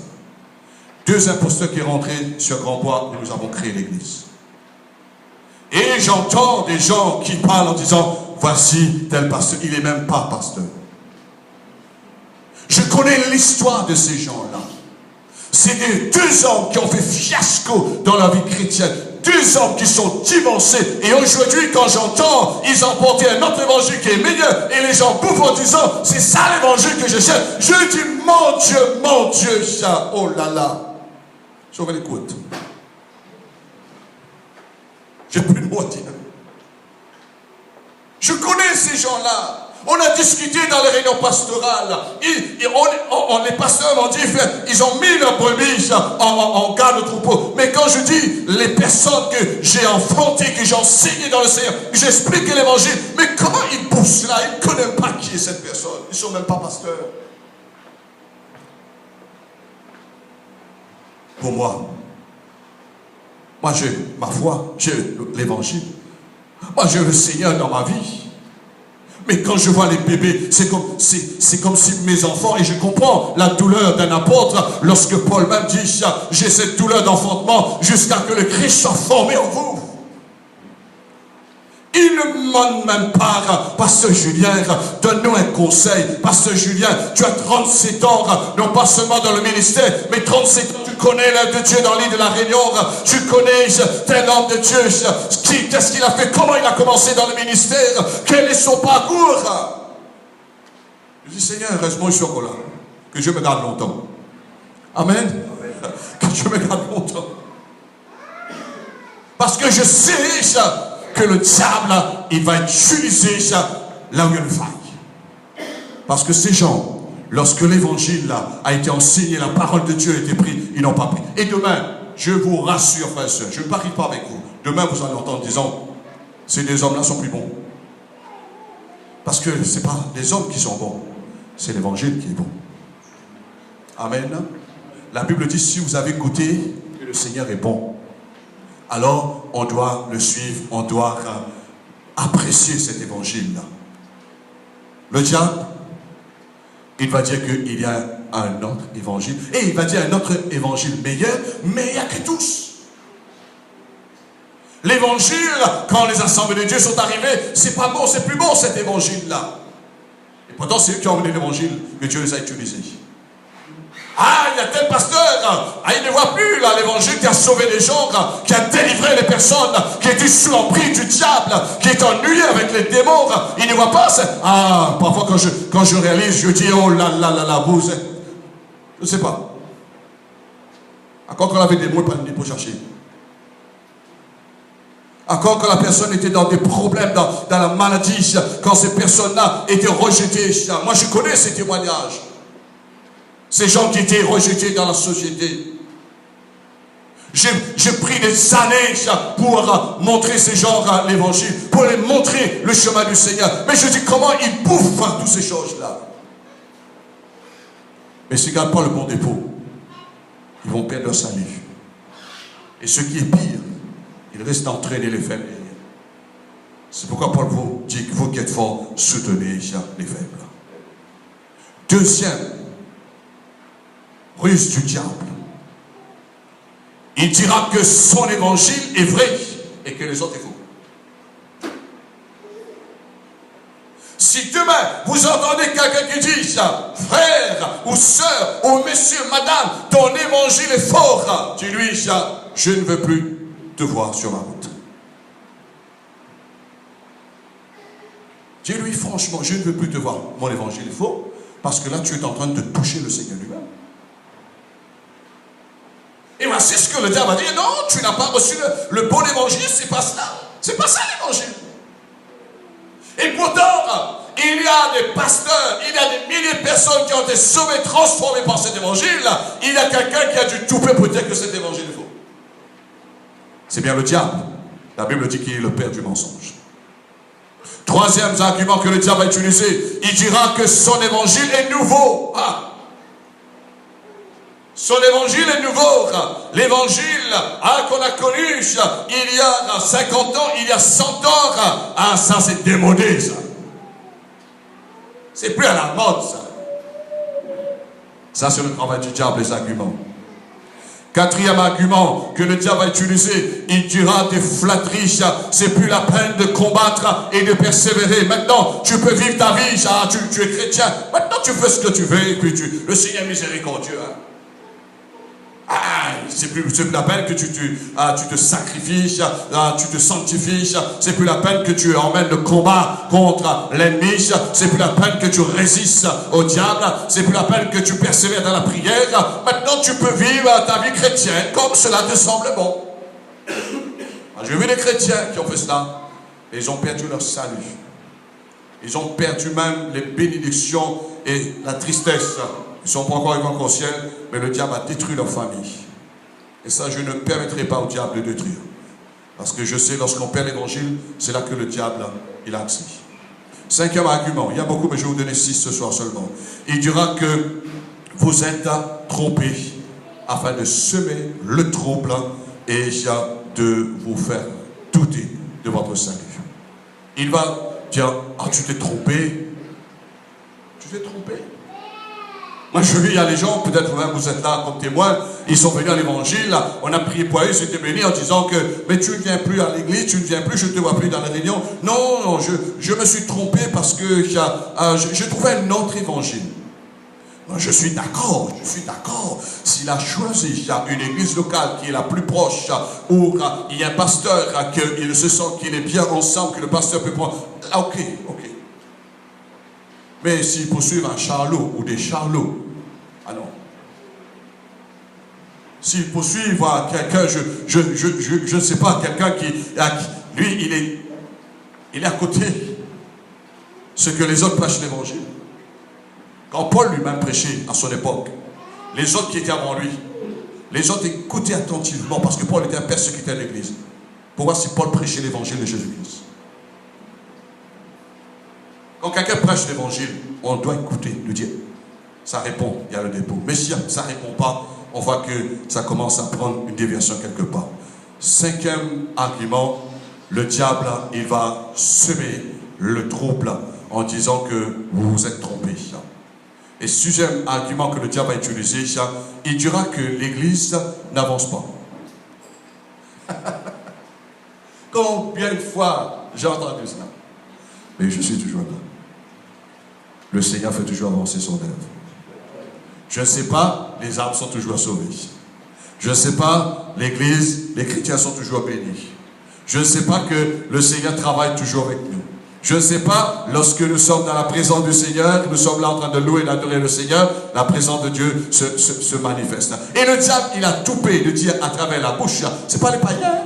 2 imposteurs qui sont rentrés sur Grand Bois où nous avons créé l'église. Et j'entends des gens qui parlent en disant, voici tel pasteur, il n'est même pas pasteur. Je connais l'histoire de ces gens-là. C'est des 2 hommes qui ont fait fiasco dans la vie chrétienne. 2 hommes qui sont divorcés. Et aujourd'hui, quand j'entends, ils ont porté un autre évangile qui est meilleur. Et les gens bouffent en disant, c'est ça l'évangile que je cherche. Je dis, mon Dieu, ça, oh là là. Je vais l'écouter. J'ai plus de mots à dire. Je connais ces gens-là. On a discuté dans les réunions pastorales. Les pasteurs m'ont dit, ils ont mis leurs brebis en garde de troupeau. Mais quand je dis les personnes que j'ai affrontées, que j'ai enseignées dans le Seigneur, j'explique l'évangile, mais comment ils poussent là? Ils ne connaissent pas qui est cette personne. Ils ne sont même pas pasteurs. Pour moi j'ai ma foi, j'ai l'évangile. Moi j'ai le Seigneur dans ma vie. Mais quand je vois les bébés, c'est comme si mes enfants, et je comprends la douleur d'un apôtre, lorsque Paul même dit, j'ai cette douleur d'enfantement jusqu'à que le Christ soit formé en vous. Il ne demande même pas, Pasteur Julien, donne-nous un conseil. Pasteur Julien, tu as 37 ans, non pas seulement dans le ministère, mais 37 ans, tu connais l'œuvre de Dieu dans l'île de la Réunion, tu connais tel homme de Dieu, qu'est-ce qu'il a fait, comment il a commencé dans le ministère, quel est son parcours. Je dis, Seigneur, reste-moi sur là, que je me garde longtemps. Amen. Que je me garde longtemps. Parce que je sais que le diable, il va utiliser là où il y a une faille. Parce que ces gens, lorsque l'évangile a été enseigné, la parole de Dieu a été prise, ils n'ont pas pris. Et demain, je vous rassure, frères et sœurs, je ne parie pas avec vous. Demain, vous allez entendre disant, ces 2 hommes-là sont plus bons. Parce que ce n'est pas les hommes qui sont bons, c'est l'évangile qui est bon. Amen. La Bible dit, si vous avez goûté que le Seigneur est bon, alors on doit le suivre, on doit apprécier cet évangile-là. Le diable, il va dire qu'il y a un autre évangile, et il va dire un autre évangile meilleur que tous. L'évangile, quand les assemblées de Dieu sont arrivées, c'est pas bon, c'est plus bon cet évangile-là. Et pourtant, c'est eux qui ont amené l'évangile que Dieu les a utilisés. Ah, il y a tel pasteur, il ne voit plus là l'évangile qui a sauvé les gens, qui a délivré les personnes, qui étaient sous l'emprise du diable, qui est ennuyé avec les démons. Il ne dira pas, parfois quand je réalise, je dis, oh là là là là, vous êtes... Je ne sais pas. Encore qu'on avait des mots pour chercher. Encore quand la personne était dans des problèmes, dans la maladie, quand ces personnes-là étaient rejetées. Moi, je connais ces témoignages. Ces gens qui étaient rejetés dans la société. J'ai pris des années pour montrer ces gens l'évangile, pour les montrer le chemin du Seigneur. Mais je dis, comment ils bouffent toutes ces choses-là? Mais s'ils ne gardent pas le bon dépôt, ils vont perdre leur salut. Et ce qui est pire, ils risquent d'entraîner les faibles. C'est pourquoi Paul vous dit que vous qui êtes forts, soutenez les faibles. Deuxième ruse du diable. Il dira que son évangile est vrai et que les autres est faux. Si demain vous entendez quelqu'un qui dit frère ou sœur ou monsieur, madame, ton évangile est fort, dis-lui, je ne veux plus te voir sur ma route. Dis-lui franchement, je ne veux plus te voir, mon évangile est faux, parce que là tu es en train de toucher le Seigneur lui-même. Et voici ce que le diable a dit. Non, tu n'as pas reçu le bon évangile, c'est pas ça. C'est pas ça l'évangile. Et pourtant, il y a des pasteurs, il y a des milliers de personnes qui ont été sauvées, transformées par cet évangile. Il y a quelqu'un qui a dû tout faire pour dire que cet évangile est faux. C'est bien le diable. La Bible dit qu'il est le père du mensonge. Troisième argument que le diable a utilisé, il dira que son évangile est nouveau. Son évangile est nouveau. L'évangile qu'on a connu il y a 50 ans, il y a 100 ans. Ça c'est démodé ça. C'est plus à la mode ça. Ça c'est le travail du diable, les arguments. Quatrième argument que le diable a utilisé, il dira des flatteries, c'est plus la peine de combattre et de persévérer. Maintenant, tu peux vivre ta vie, tu es chrétien. Maintenant, tu fais ce que tu veux et puis le Seigneur est miséricordieux. C'est plus la peine que tu te sacrifies, tu te sanctifies, c'est plus la peine que tu emmènes le combat contre l'ennemi, c'est plus la peine que tu résistes au diable, c'est plus la peine que tu persévères dans la prière. Maintenant tu peux vivre ta vie chrétienne comme cela te semble bon. J'ai vu des chrétiens qui ont fait cela, et ils ont perdu leur salut. Ils ont perdu même les bénédictions et la tristesse. Ils ne sont pas encore arrivés au ciel, mais le diable a détruit leur famille. Et ça, je ne permettrai pas au diable de détruire. Parce que je sais, lorsqu'on perd l'évangile, c'est là que le diable, il a accès. Cinquième argument, il y a beaucoup, mais je vais vous donner 6 ce soir seulement. Il dira que vous êtes trompés afin de semer le trouble et de vous faire douter de votre salut. Il va dire, tu t'es trompé. Tu t'es trompé. Moi, je vis, il y a des gens, peut-être même vous êtes là comme témoin, ils sont venus à l'évangile, on a prié pour eux, ils étaient bénis en disant que, mais tu ne viens plus à l'église, tu ne viens plus, je ne te vois plus dans la réunion. Non, je me suis trompé parce que je trouvais un autre évangile. Non, je suis d'accord. S'il a choisi une église locale qui est la plus proche, où il y a un pasteur, qu'il se sent qu'il est bien ensemble, que le pasteur peut prendre, ok. Mais s'ils poursuivent un charlot ou des charlots, non. S'ils poursuivent quelqu'un, je ne sais pas, quelqu'un qui, lui, il est à côté. Ce que les autres prêchent l'évangile. Quand Paul lui-même prêchait à son époque, les autres qui étaient avant lui, les autres écoutaient attentivement parce que Paul était un persécuteur de l'église. Pour voir si Paul prêchait l'évangile de Jésus-Christ. Quand quelqu'un prêche l'évangile, on doit écouter, lui dire, ça répond, il y a le dépôt. Mais si ça ne répond pas, on voit que ça commence à prendre une déviation quelque part. Cinquième argument, le diable, il va semer le trouble en disant que vous vous êtes trompés. Et sixième argument que le diable a utilisé, il dira que l'église n'avance pas. Combien de fois j'ai entendu cela? Mais je suis toujours là. Le Seigneur fait toujours avancer son œuvre. Je ne sais pas, les âmes sont toujours sauvées. Je ne sais pas, l'église, les chrétiens sont toujours bénis. Je ne sais pas que le Seigneur travaille toujours avec nous. Je ne sais pas, lorsque nous sommes dans la présence du Seigneur, nous sommes là en train de louer et d'adorer le Seigneur, la présence de Dieu se manifeste. Et le diable, il a toupé de dire à travers la bouche, c'est pas les païens.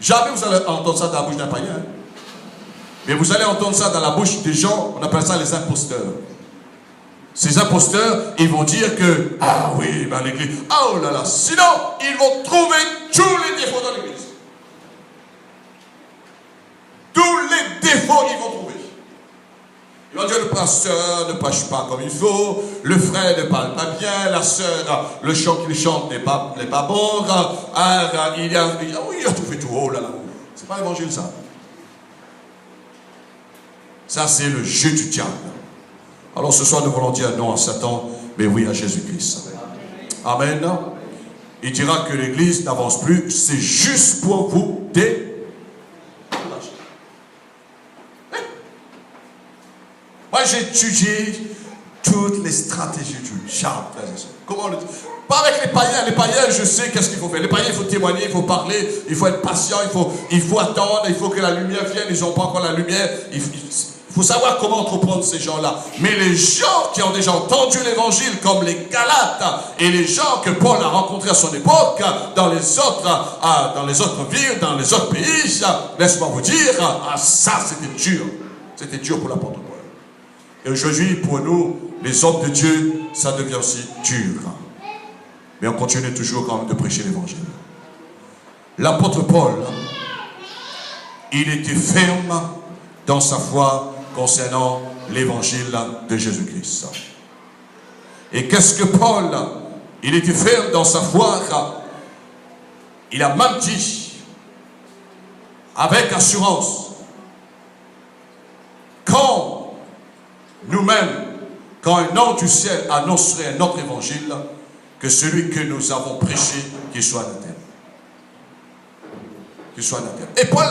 Jamais vous allez entendre ça dans la bouche d'un païen. Mais vous allez entendre ça dans la bouche des gens, on appelle ça les imposteurs. Ces imposteurs, ils vont dire que, ah oui, ben l'église, oh là là, sinon, ils vont trouver tous les défauts dans l'église. Tous les défauts, ils vont trouver. Ils vont dire, le pasteur ne prêche pas comme il faut, le frère ne parle pas bien, la sœur, le chant qu'il chante n'est pas bon, il a tout fait tout, oh là là. C'est pas l'évangile ça. Ça, c'est le jeu du diable. Alors ce soir, nous voulons dire non à Satan, mais oui à Jésus-Christ. Amen. Il dira que l'église n'avance plus, c'est juste pour vous décourager. Moi, j'ai étudié toutes les stratégies du diable. Comment le dire? Pas avec les païens. Les païens, je sais qu'est-ce qu'il faut faire. Les païens, il faut témoigner, il faut parler, il faut être patient, il faut attendre, il faut que la lumière vienne. Ils n'ont pas encore la lumière. Il faut savoir comment entreprendre ces gens-là. Mais les gens qui ont déjà entendu l'évangile, comme les Galates, et les gens que Paul a rencontrés à son époque, dans les autres villes, dans les autres pays, laisse-moi vous dire, ça c'était dur. C'était dur pour l'apôtre Paul. Et aujourd'hui, pour nous, les hommes de Dieu, ça devient aussi dur. Mais on continue toujours quand même de prêcher l'évangile. L'apôtre Paul, il était ferme dans sa foi concernant l'évangile de Jésus-Christ. Et qu'est-ce que Paul, il était ferme dans sa foi, il a même dit, avec assurance, quand nous-mêmes, quand un ange du ciel annoncerait un autre évangile, que celui que nous avons prêché, qu'il soit anathème. Qu'il soit anathème. Et Paul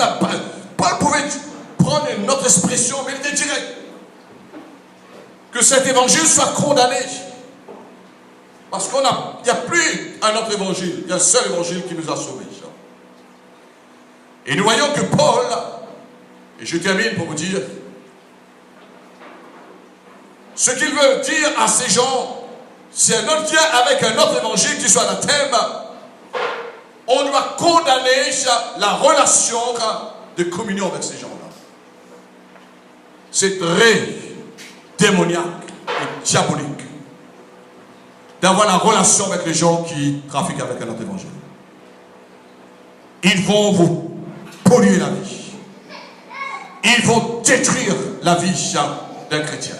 pouvait prendre une autre expression, mais il était direct. Que cet évangile soit condamné. Parce qu'il n'y a plus un autre évangile. Il y a un seul évangile qui nous a sauvés. Et nous voyons que Paul, et je termine pour vous dire, ce qu'il veut dire à ces gens, si un autre vient avec un autre évangile qui soit anathème, on doit condamner la relation de communion avec ces gens-là. C'est très démoniaque et diabolique d'avoir la relation avec les gens qui trafiquent avec un autre évangile. Ils vont vous polluer la vie. Ils vont détruire la vie d'un chrétien.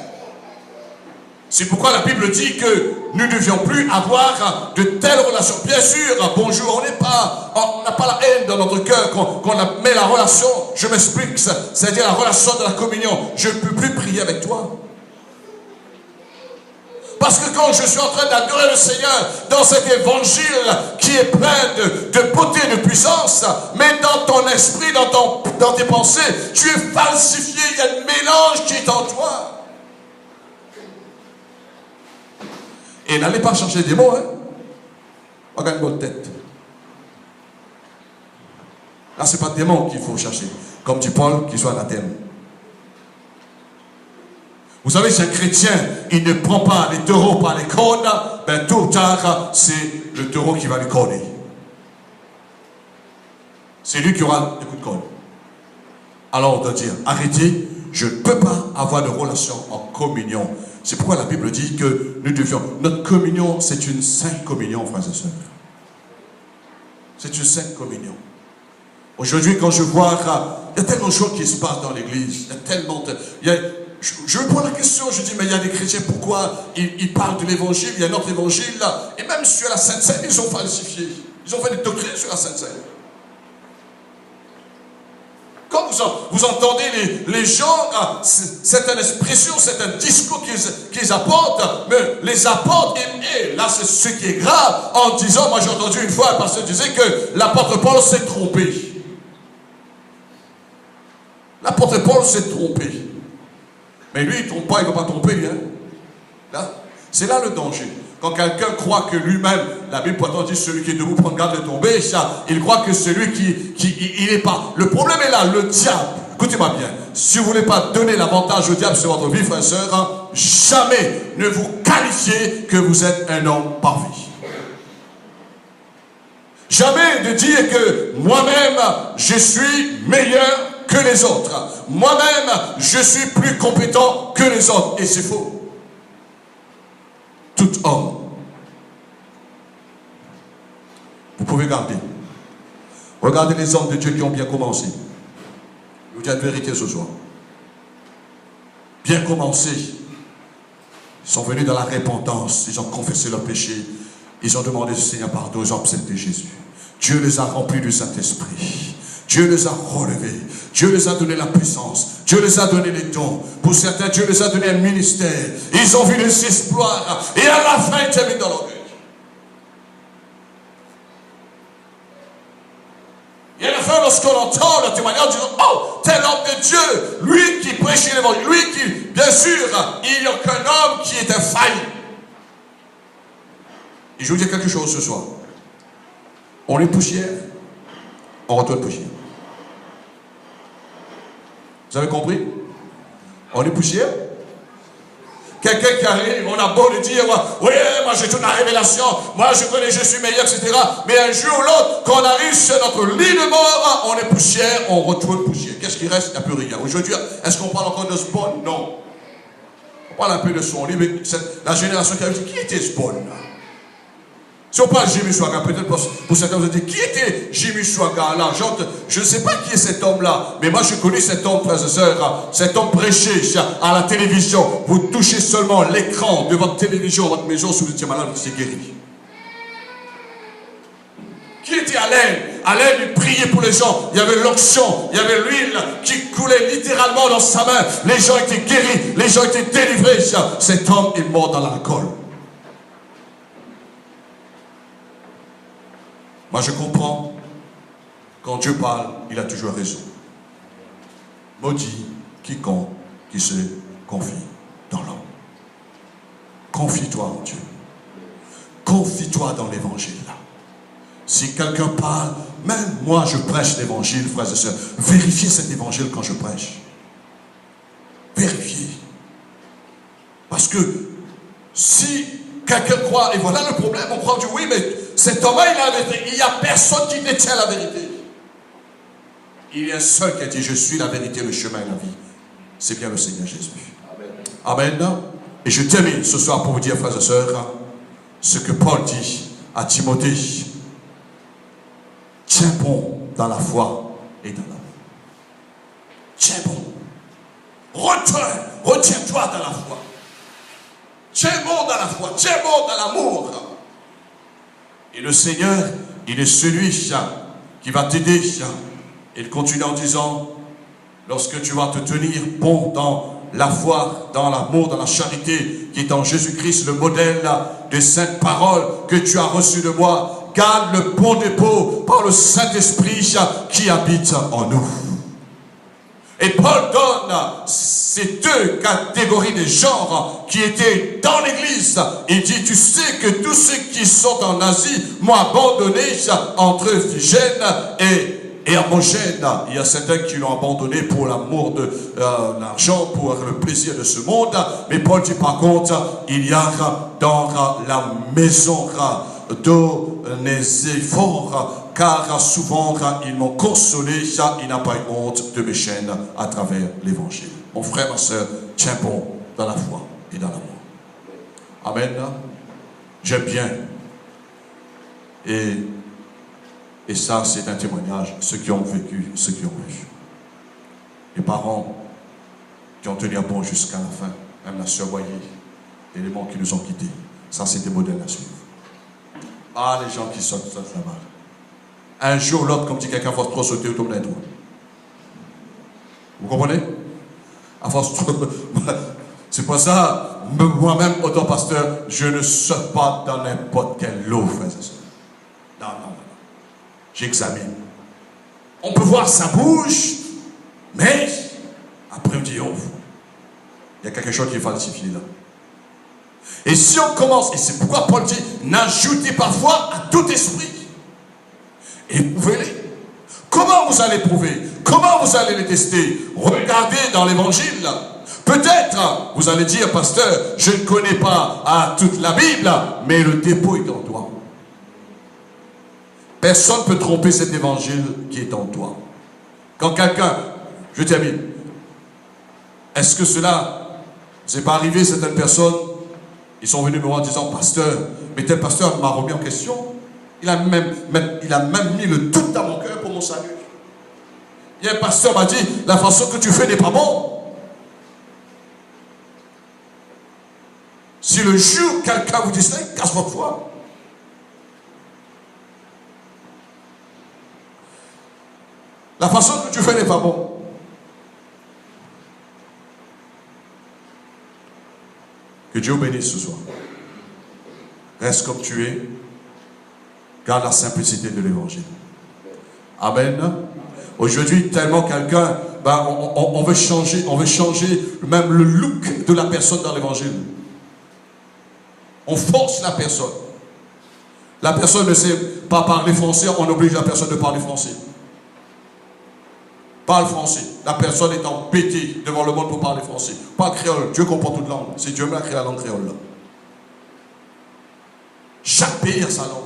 C'est pourquoi la Bible dit que nous ne devions plus avoir de telles relations. Bien sûr, bonjour, on n'a pas la haine dans notre cœur mais la relation, je m'explique, c'est-à-dire la relation de la communion. Je ne peux plus prier avec toi. Parce que quand je suis en train d'adorer le Seigneur dans cet évangile qui est plein de beauté et de puissance, mais dans ton esprit, dans tes pensées, tu es falsifié, il y a un mélange qui est en toi. Et n'allez pas chercher des mots, hein. On gagne votre tête. Là, ce n'est pas des mots qu'il faut chercher. Comme dit Paul, qu'il soit anathème. Vous savez, si un chrétien, il ne prend pas les taureaux par les cornes, ben tôt ou tard, c'est le taureau qui va lui corner. C'est lui qui aura des coups de corne. Alors on doit dire, arrêtez, je ne peux pas avoir de relation en communion. C'est pourquoi la Bible dit que nous devions... Notre communion, c'est une sainte communion, frères et sœurs. C'est une sainte communion. Aujourd'hui, quand je vois... Il y a tellement de choses qui se passent dans l'église. Il y a tellement de... Je me pose la question, je dis, mais il y a des chrétiens, pourquoi ils parlent de l'évangile, il y a un autre évangile là. Et même sur la Sainte Seine, ils ont falsifié. Ils ont fait des doctrines sur la Sainte Seine. Quand vous entendez les gens, c'est une expression, c'est un discours qu'ils apportent, mais les apportent, et là c'est ce qui est grave, en disant, moi j'ai entendu une fois un pasteur disait que l'apôtre Paul s'est trompé. L'apôtre Paul s'est trompé. Mais lui, il ne trompe pas, il ne va pas tromper. Hein? Là, c'est là le danger. Quand quelqu'un croit que lui-même, la Bible pourtant dit celui qui est debout prend garde de tomber, ça, il croit que celui qui il n'est pas. Le problème est là, le diable. Écoutez-moi bien. Si vous ne voulez pas donner l'avantage au diable sur votre vie, frères et sœurs, jamais ne vous qualifiez que vous êtes un homme parfait. Jamais de dire que moi-même, je suis meilleur que les autres. Moi-même, je suis plus compétent que les autres. Et c'est faux. Tout homme. Vous pouvez garder. Regardez les hommes de Dieu qui ont bien commencé. Je vous dis la vérité ce soir. Bien commencé. Ils sont venus dans la repentance. Ils ont confessé leurs péchés. Ils ont demandé au Seigneur pardon. Ils ont accepté Jésus. Dieu les a remplis du Saint-Esprit. Dieu les a relevés. Dieu les a donné la puissance. Dieu les a donné les dons. Pour certains, Dieu les a donné un ministère. Ils ont vu les exploits. Et à la fin, ils terminent dans l'orgueil. Et à la fin, lorsqu'on entend le témoignage, on dit, oh, tel homme de Dieu, lui qui prêchait l'évangile, lui qui, bien sûr, il n'y a qu'un homme qui est infaillible. Et je vous dis quelque chose ce soir. On est poussière, on retourne poussière. Vous avez compris? On est poussière. Quelqu'un qui arrive, on a beau lui dire, oui, moi j'ai toute la révélation, moi je connais, je suis meilleur, etc. Mais un jour ou l'autre, quand on arrive sur notre lit de mort, on est poussière, on retourne poussière. Qu'est-ce qui reste? Il n'y a plus rien. Aujourd'hui, est-ce qu'on parle encore de Spawn? Non. On parle un peu de son livre. La génération qui a dit, qui était Spawn? Si on parle de Jimmy Swaggart, peut-être pour certains vous dites, qui était Jimmy Swaggart là? Je ne sais pas qui est cet homme-là, mais moi je connais cet homme, frères et sœurs, cet homme prêché à la télévision. Vous touchez seulement l'écran de votre télévision, votre maison, si vous étiez malade, vous êtes guéri. Qui était Alain? Alain, il priait pour les gens. Il y avait l'onction, il y avait l'huile qui coulait littéralement dans sa main. Les gens étaient guéris, les gens étaient délivrés. Cet homme est mort dans l'alcool. Moi, je comprends, quand Dieu parle, il a toujours raison. Maudit quiconque qui se confie dans l'homme. Confie-toi en Dieu. Confie-toi dans l'évangile. Si quelqu'un parle, même moi, je prêche l'évangile, frères et sœurs. Vérifiez cet évangile quand je prêche. Vérifiez. Parce que si quelqu'un croit, et voilà le problème, on croit Dieu, oui, mais cet homme-là, il a la vérité. Il n'y a personne qui détient la vérité. Il y a un seul qui a dit, je suis la vérité, le chemin et la vie. C'est bien le Seigneur Jésus. Amen. Amen. Et je termine ce soir pour vous dire, frères et sœurs, ce que Paul dit à Timothée. Tiens bon dans la foi et dans l'amour. Tiens bon. Retiens-toi dans la foi. Tiens bon dans la foi. Tiens bon dans l'amour. Et le Seigneur, il est celui qui va t'aider. Il continue en disant, lorsque tu vas te tenir bon dans la foi, dans l'amour, dans la charité, qui est en Jésus-Christ, le modèle de sainte parole que tu as reçu de moi, garde le bon dépôt par le Saint-Esprit qui habite en nous. Et Paul donne ces deux catégories de gens qui étaient dans l'église. Il dit, tu sais que tous ceux qui sont en Asie m'ont abandonné entre Phygène et Hermogène. Il y a certains qui l'ont abandonné pour l'amour de l'argent, pour le plaisir de ce monde. Mais Paul dit par contre, il y a dans la maison d'Onésiphore, car souvent ils m'ont consolé, il n'a pas eu honte de mes chaînes à travers l'évangile. Mon frère, ma soeur, tiens bon dans la foi et dans l'amour. Amen. J'aime bien. Et ça, c'est un témoignage, ceux qui ont vécu, ceux qui ont vu. Les parents qui ont tenu à bon jusqu'à la fin, même la sœur Boyer, l'élément qui nous ont quittés. Ça, c'est des modèles à suivre. Ah, les gens qui sautent là-bas. Un jour ou l'autre, comme dit quelqu'un, à force de trop sauter autour d'un trou. Vous comprenez? À force de trop... C'est pour ça, moi-même, auto-pasteur, je ne saute pas dans n'importe quel lot, frère et sœurs. Non. J'examine. On peut voir ça bouge, mais après on dit, oh, il y a quelque chose qui est falsifié là. Et si on commence, et c'est pourquoi Paul dit, n'ajoutez pas foi à tout esprit. Et vous verrez, quand Comment vous allez prouver? Comment vous allez les tester? Regardez dans l'évangile. Peut-être, vous allez dire, pasteur, je ne connais pas toute la Bible, mais le dépôt est en toi. Personne ne peut tromper cet évangile qui est en toi. Quand quelqu'un, je termine, est-ce que cela, c'est pas arrivé, certaines personnes, ils sont venus me voir en disant, pasteur, mais tel pasteur m'a remis en question, il a même mis le doute dans mon cœur pour mon salut. Il y a un pasteur m'a dit, la façon que tu fais n'est pas bon. Si le jour quelqu'un vous dit ça, il casse votre foi. La façon que tu fais n'est pas bon. Que Dieu bénisse ce soir. Reste comme tu es. Garde la simplicité de l'évangile. Amen. Aujourd'hui, tellement quelqu'un, on veut changer même le look de la personne dans l'évangile. On force la personne. La personne ne sait pas parler français, on oblige la personne de parler français. Parle français. La personne est embêtée devant le monde pour parler français. Parle créole. Dieu comprend toute langue. C'est Dieu qui a créé la langue créole. Chaque pays a sa langue.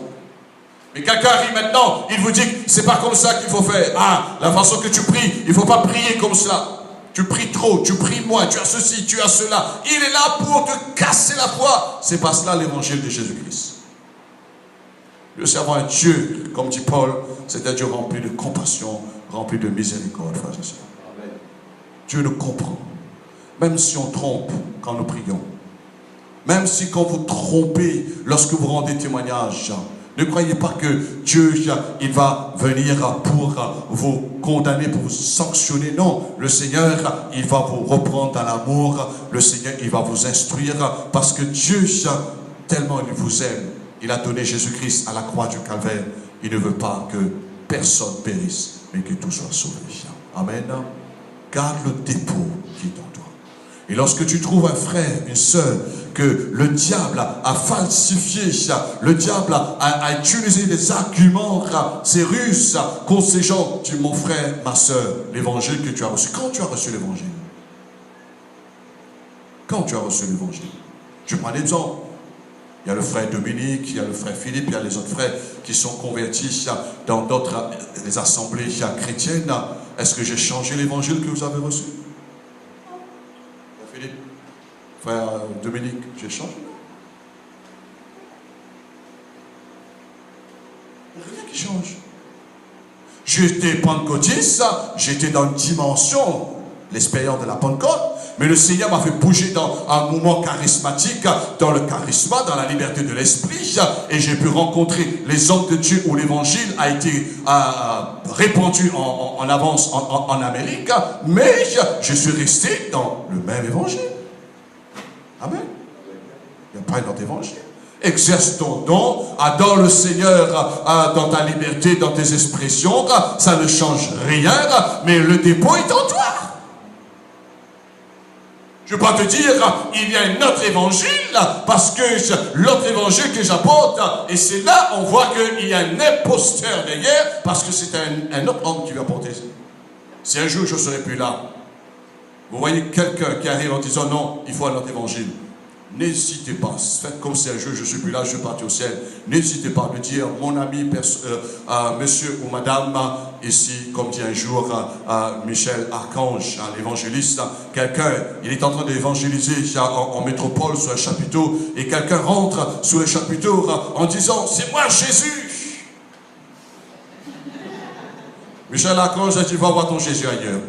Mais quelqu'un arrive maintenant, il vous dit que c'est pas comme ça qu'il faut faire. Ah, la façon que tu pries, il ne faut pas prier comme cela. Tu pries trop, tu pries moins, tu as ceci, tu as cela. Il est là pour te casser la foi. C'est pas cela l'évangile de Jésus-Christ. Le servant un Dieu, comme dit Paul, c'est un Dieu rempli de compassion, rempli de miséricorde, frères et sœurs. Dieu nous comprend. Même si on trompe quand nous prions. Même si quand vous trompez lorsque vous rendez témoignage. Ne croyez pas que Dieu, il va venir pour vous condamner, pour vous sanctionner. Non, le Seigneur, il va vous reprendre dans l'amour. Le Seigneur, il va vous instruire. Parce que Dieu, tellement il vous aime, il a donné Jésus-Christ à la croix du Calvaire. Il ne veut pas que personne périsse, mais que tout soit sauvé. Amen. Garde le dépôt qui est en toi. Et lorsque tu trouves un frère, une sœur, que le diable a falsifié, le diable a utilisé des arguments, ces ruses contre ces gens, dis mon frère, ma soeur, l'évangile que tu as reçu. Quand tu as reçu l'évangile? Quand tu as reçu l'évangile? Je prends un exemple. Il y a le frère Dominique, il y a le frère Philippe, il y a les autres frères qui sont convertis dans d'autres assemblées chrétiennes. Est-ce que j'ai changé l'évangile que vous avez reçu? Philippe, frère Dominique, j'ai changé. Rien qui change. J'étais pentecôtiste, j'étais dans une dimension, l'expérience de la Pentecôte, mais le Seigneur m'a fait bouger dans un moment charismatique, dans le charisme, dans la liberté de l'esprit, et j'ai pu rencontrer les hommes de Dieu où l'évangile a été répandu en avance en Amérique, mais je suis resté dans le même évangile. Amen. Il n'y a pas un autre évangile. Exerce ton don, adore le Seigneur dans ta liberté, dans tes expressions, ça ne change rien, mais le dépôt est en toi. Je ne peux pas te dire, il y a un autre évangile, parce que l'autre évangile que j'apporte, et c'est là on voit qu'il y a un imposteur derrière, parce que c'est un autre homme qui va porter. Si un jour je ne serai plus là, vous voyez quelqu'un qui arrive en disant non, il faut un autre évangile. N'hésitez pas, faites comme si un jour je ne suis plus là, je suis parti au ciel. N'hésitez pas à me dire, mon ami, monsieur ou madame, ici, comme dit un jour Michel Archange, l'évangéliste, quelqu'un, il est en train d'évangéliser en métropole sur un chapiteau, et quelqu'un rentre sur le chapiteau en disant, c'est moi Jésus. Michel Archange a dit, va voir ton Jésus ailleurs.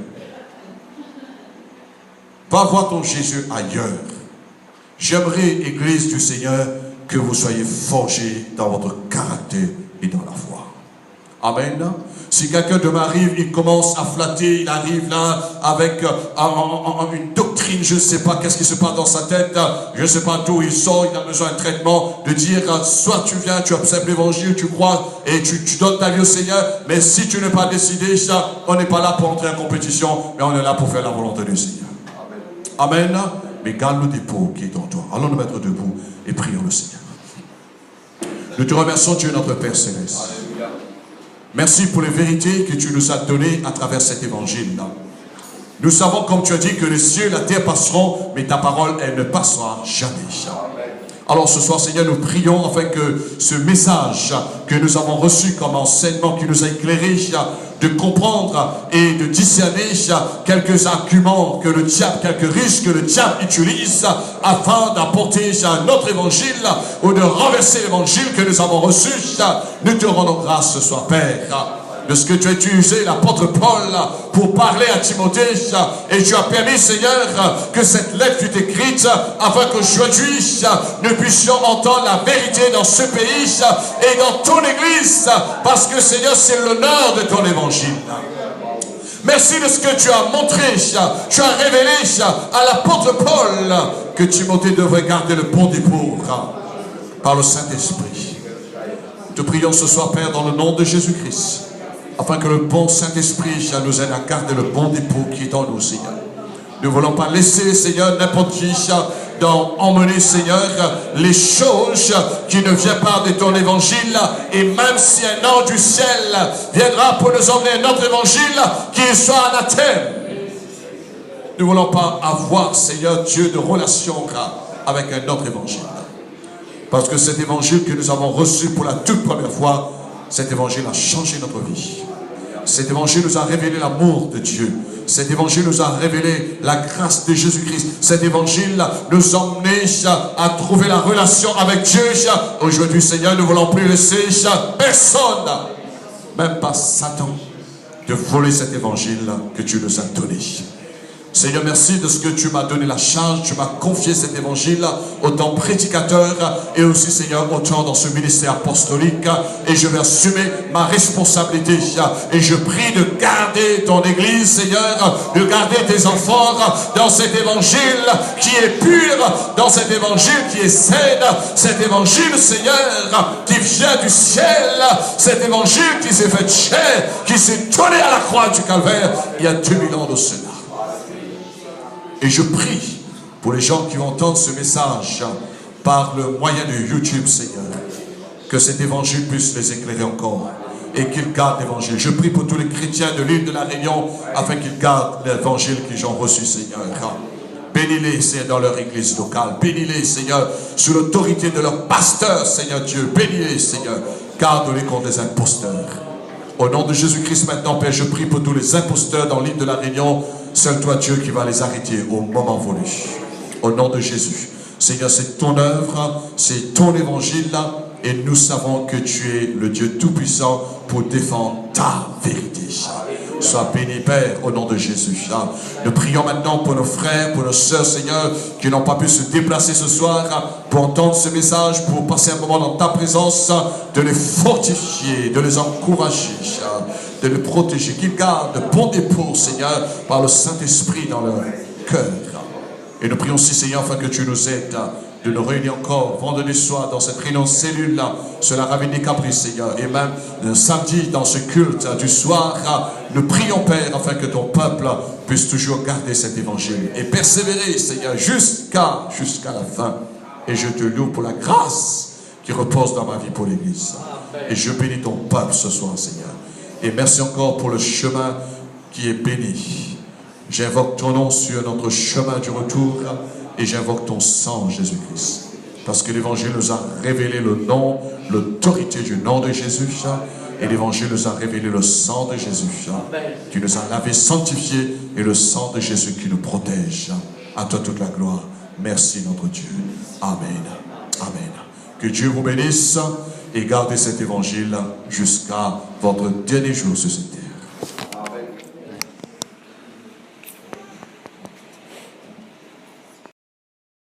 Va voir ton Jésus ailleurs. J'aimerais, Église du Seigneur, que vous soyez forgés dans votre caractère et dans la foi. Amen. Si quelqu'un de m'arrive, il commence à flatter, il arrive là avec une doctrine, je ne sais pas qu'est-ce qui se passe dans sa tête, je ne sais pas d'où il sort, il a besoin d'un traitement, de dire, soit tu viens, tu observes l'évangile, tu crois et tu donnes ta vie au Seigneur, mais si tu n'es pas décidé, on n'est pas là pour entrer en compétition, mais on est là pour faire la volonté du Seigneur. Amen. Amen. Mais garde le dépôt qui est en toi. Allons nous mettre debout et prions le Seigneur. Nous te remercions, Dieu notre Père Céleste. Alléluia. Merci pour les vérités que tu nous as données à travers cet évangile. Nous savons, comme tu as dit, que les cieux et la terre passeront, mais ta parole, elle ne passera jamais. Alors ce soir, Seigneur, nous prions afin que ce message que nous avons reçu comme enseignement qui nous a éclairé, de comprendre et de discerner quelques arguments que le diable, quelques risques que le diable utilise afin d'apporter un autre évangile ou de renverser l'évangile que nous avons reçu. Nous te rendons grâce ce soir, Père, de ce que tu as utilisé l'apôtre Paul pour parler à Timothée, et tu as permis, Seigneur, que cette lettre fût écrite afin qu'aujourd'hui nous puissions entendre la vérité dans ce pays et dans ton église, parce que, Seigneur, c'est l'honneur de ton évangile. Merci de ce que tu as montré, tu as révélé à l'apôtre Paul que Timothée devrait garder le bon dépôt par le Saint-Esprit. Te prions ce soir, Père, dans le nom de Jésus-Christ, afin que le bon Saint-Esprit nous aide à garder le bon dépôt qui est en nous, Seigneur. Nous ne voulons pas laisser, Seigneur, n'importe qui emmener, Seigneur, les choses qui ne viennent pas de ton évangile. Et même si un ange du ciel viendra pour nous emmener un autre évangile, qu'il soit anathème. Nous ne voulons pas avoir, Seigneur Dieu, de relation avec un autre évangile. Parce que cet évangile que nous avons reçu pour la toute première fois, cet évangile a changé notre vie. Cet évangile nous a révélé l'amour de Dieu. Cet évangile nous a révélé la grâce de Jésus-Christ. Cet évangile nous a emmenés à trouver la relation avec Dieu. Aujourd'hui, Seigneur, nous ne voulons plus laisser personne, même pas Satan, de voler cet évangile que tu nous as donné. Seigneur, merci de ce que tu m'as donné la charge, tu m'as confié cet évangile autant prédicateur et aussi, Seigneur, autant dans ce ministère apostolique, et je vais assumer ma responsabilité et je prie de garder ton église, Seigneur, de garder tes enfants dans cet évangile qui est pur, dans cet évangile qui est sain, cet évangile, Seigneur, qui vient du ciel, cet évangile qui s'est fait chair, qui s'est donné à la croix du Calvaire il y a 2000 ans de cela. Et je prie pour les gens qui vont entendre ce message par le moyen de YouTube, Seigneur, que cet évangile puisse les éclairer encore et qu'ils gardent l'évangile. Je prie pour tous les chrétiens de l'île de la Réunion afin qu'ils gardent l'évangile qu'ils ont reçu, Seigneur. Bénis-les, Seigneur, dans leur église locale. Bénis-les, Seigneur, sous l'autorité de leur pasteur, Seigneur Dieu. Bénis-les, Seigneur. Garde-les contre les imposteurs. Au nom de Jésus-Christ maintenant, Père, je prie pour tous les imposteurs dans l'île de la Réunion. Seul toi, Dieu, qui va les arrêter au moment voulu. Au nom de Jésus. Seigneur, c'est ton œuvre, c'est ton évangile, et nous savons que tu es le Dieu Tout-Puissant pour défendre ta vérité. Sois béni, Père, au nom de Jésus. Nous prions maintenant pour nos frères, pour nos sœurs, Seigneur, qui n'ont pas pu se déplacer ce soir pour entendre ce message, pour passer un moment dans ta présence, de les fortifier, de les encourager, de les protéger, qu'ils gardent de bons dépôts, Seigneur, par le Saint-Esprit dans leur cœur. Et nous prions aussi, Seigneur, afin que tu nous aides de nous réunir encore vendredi soir dans cette réunion cellule-là, sur la Ravine Capri, Seigneur, et même le samedi dans ce culte du soir. Nous prions, Père, afin que ton peuple puisse toujours garder cet évangile et persévérer, Seigneur, jusqu'à la fin. Et je te loue pour la grâce qui repose dans ma vie pour l'Église. Et je bénis ton peuple ce soir, Seigneur. Et merci encore pour le chemin qui est béni. J'invoque ton nom sur notre chemin du retour et j'invoque ton sang, Jésus-Christ. Parce que l'Évangile nous a révélé le nom, l'autorité du nom de Jésus. Et l'Évangile nous a révélé le sang de Jésus. Qui nous a lavé, sanctifié, et le sang de Jésus qui nous protège. À toi toute la gloire. Merci notre Dieu. Amen. Amen. Que Dieu vous bénisse et gardez cet Évangile jusqu'à votre dernier jour sur cette terre.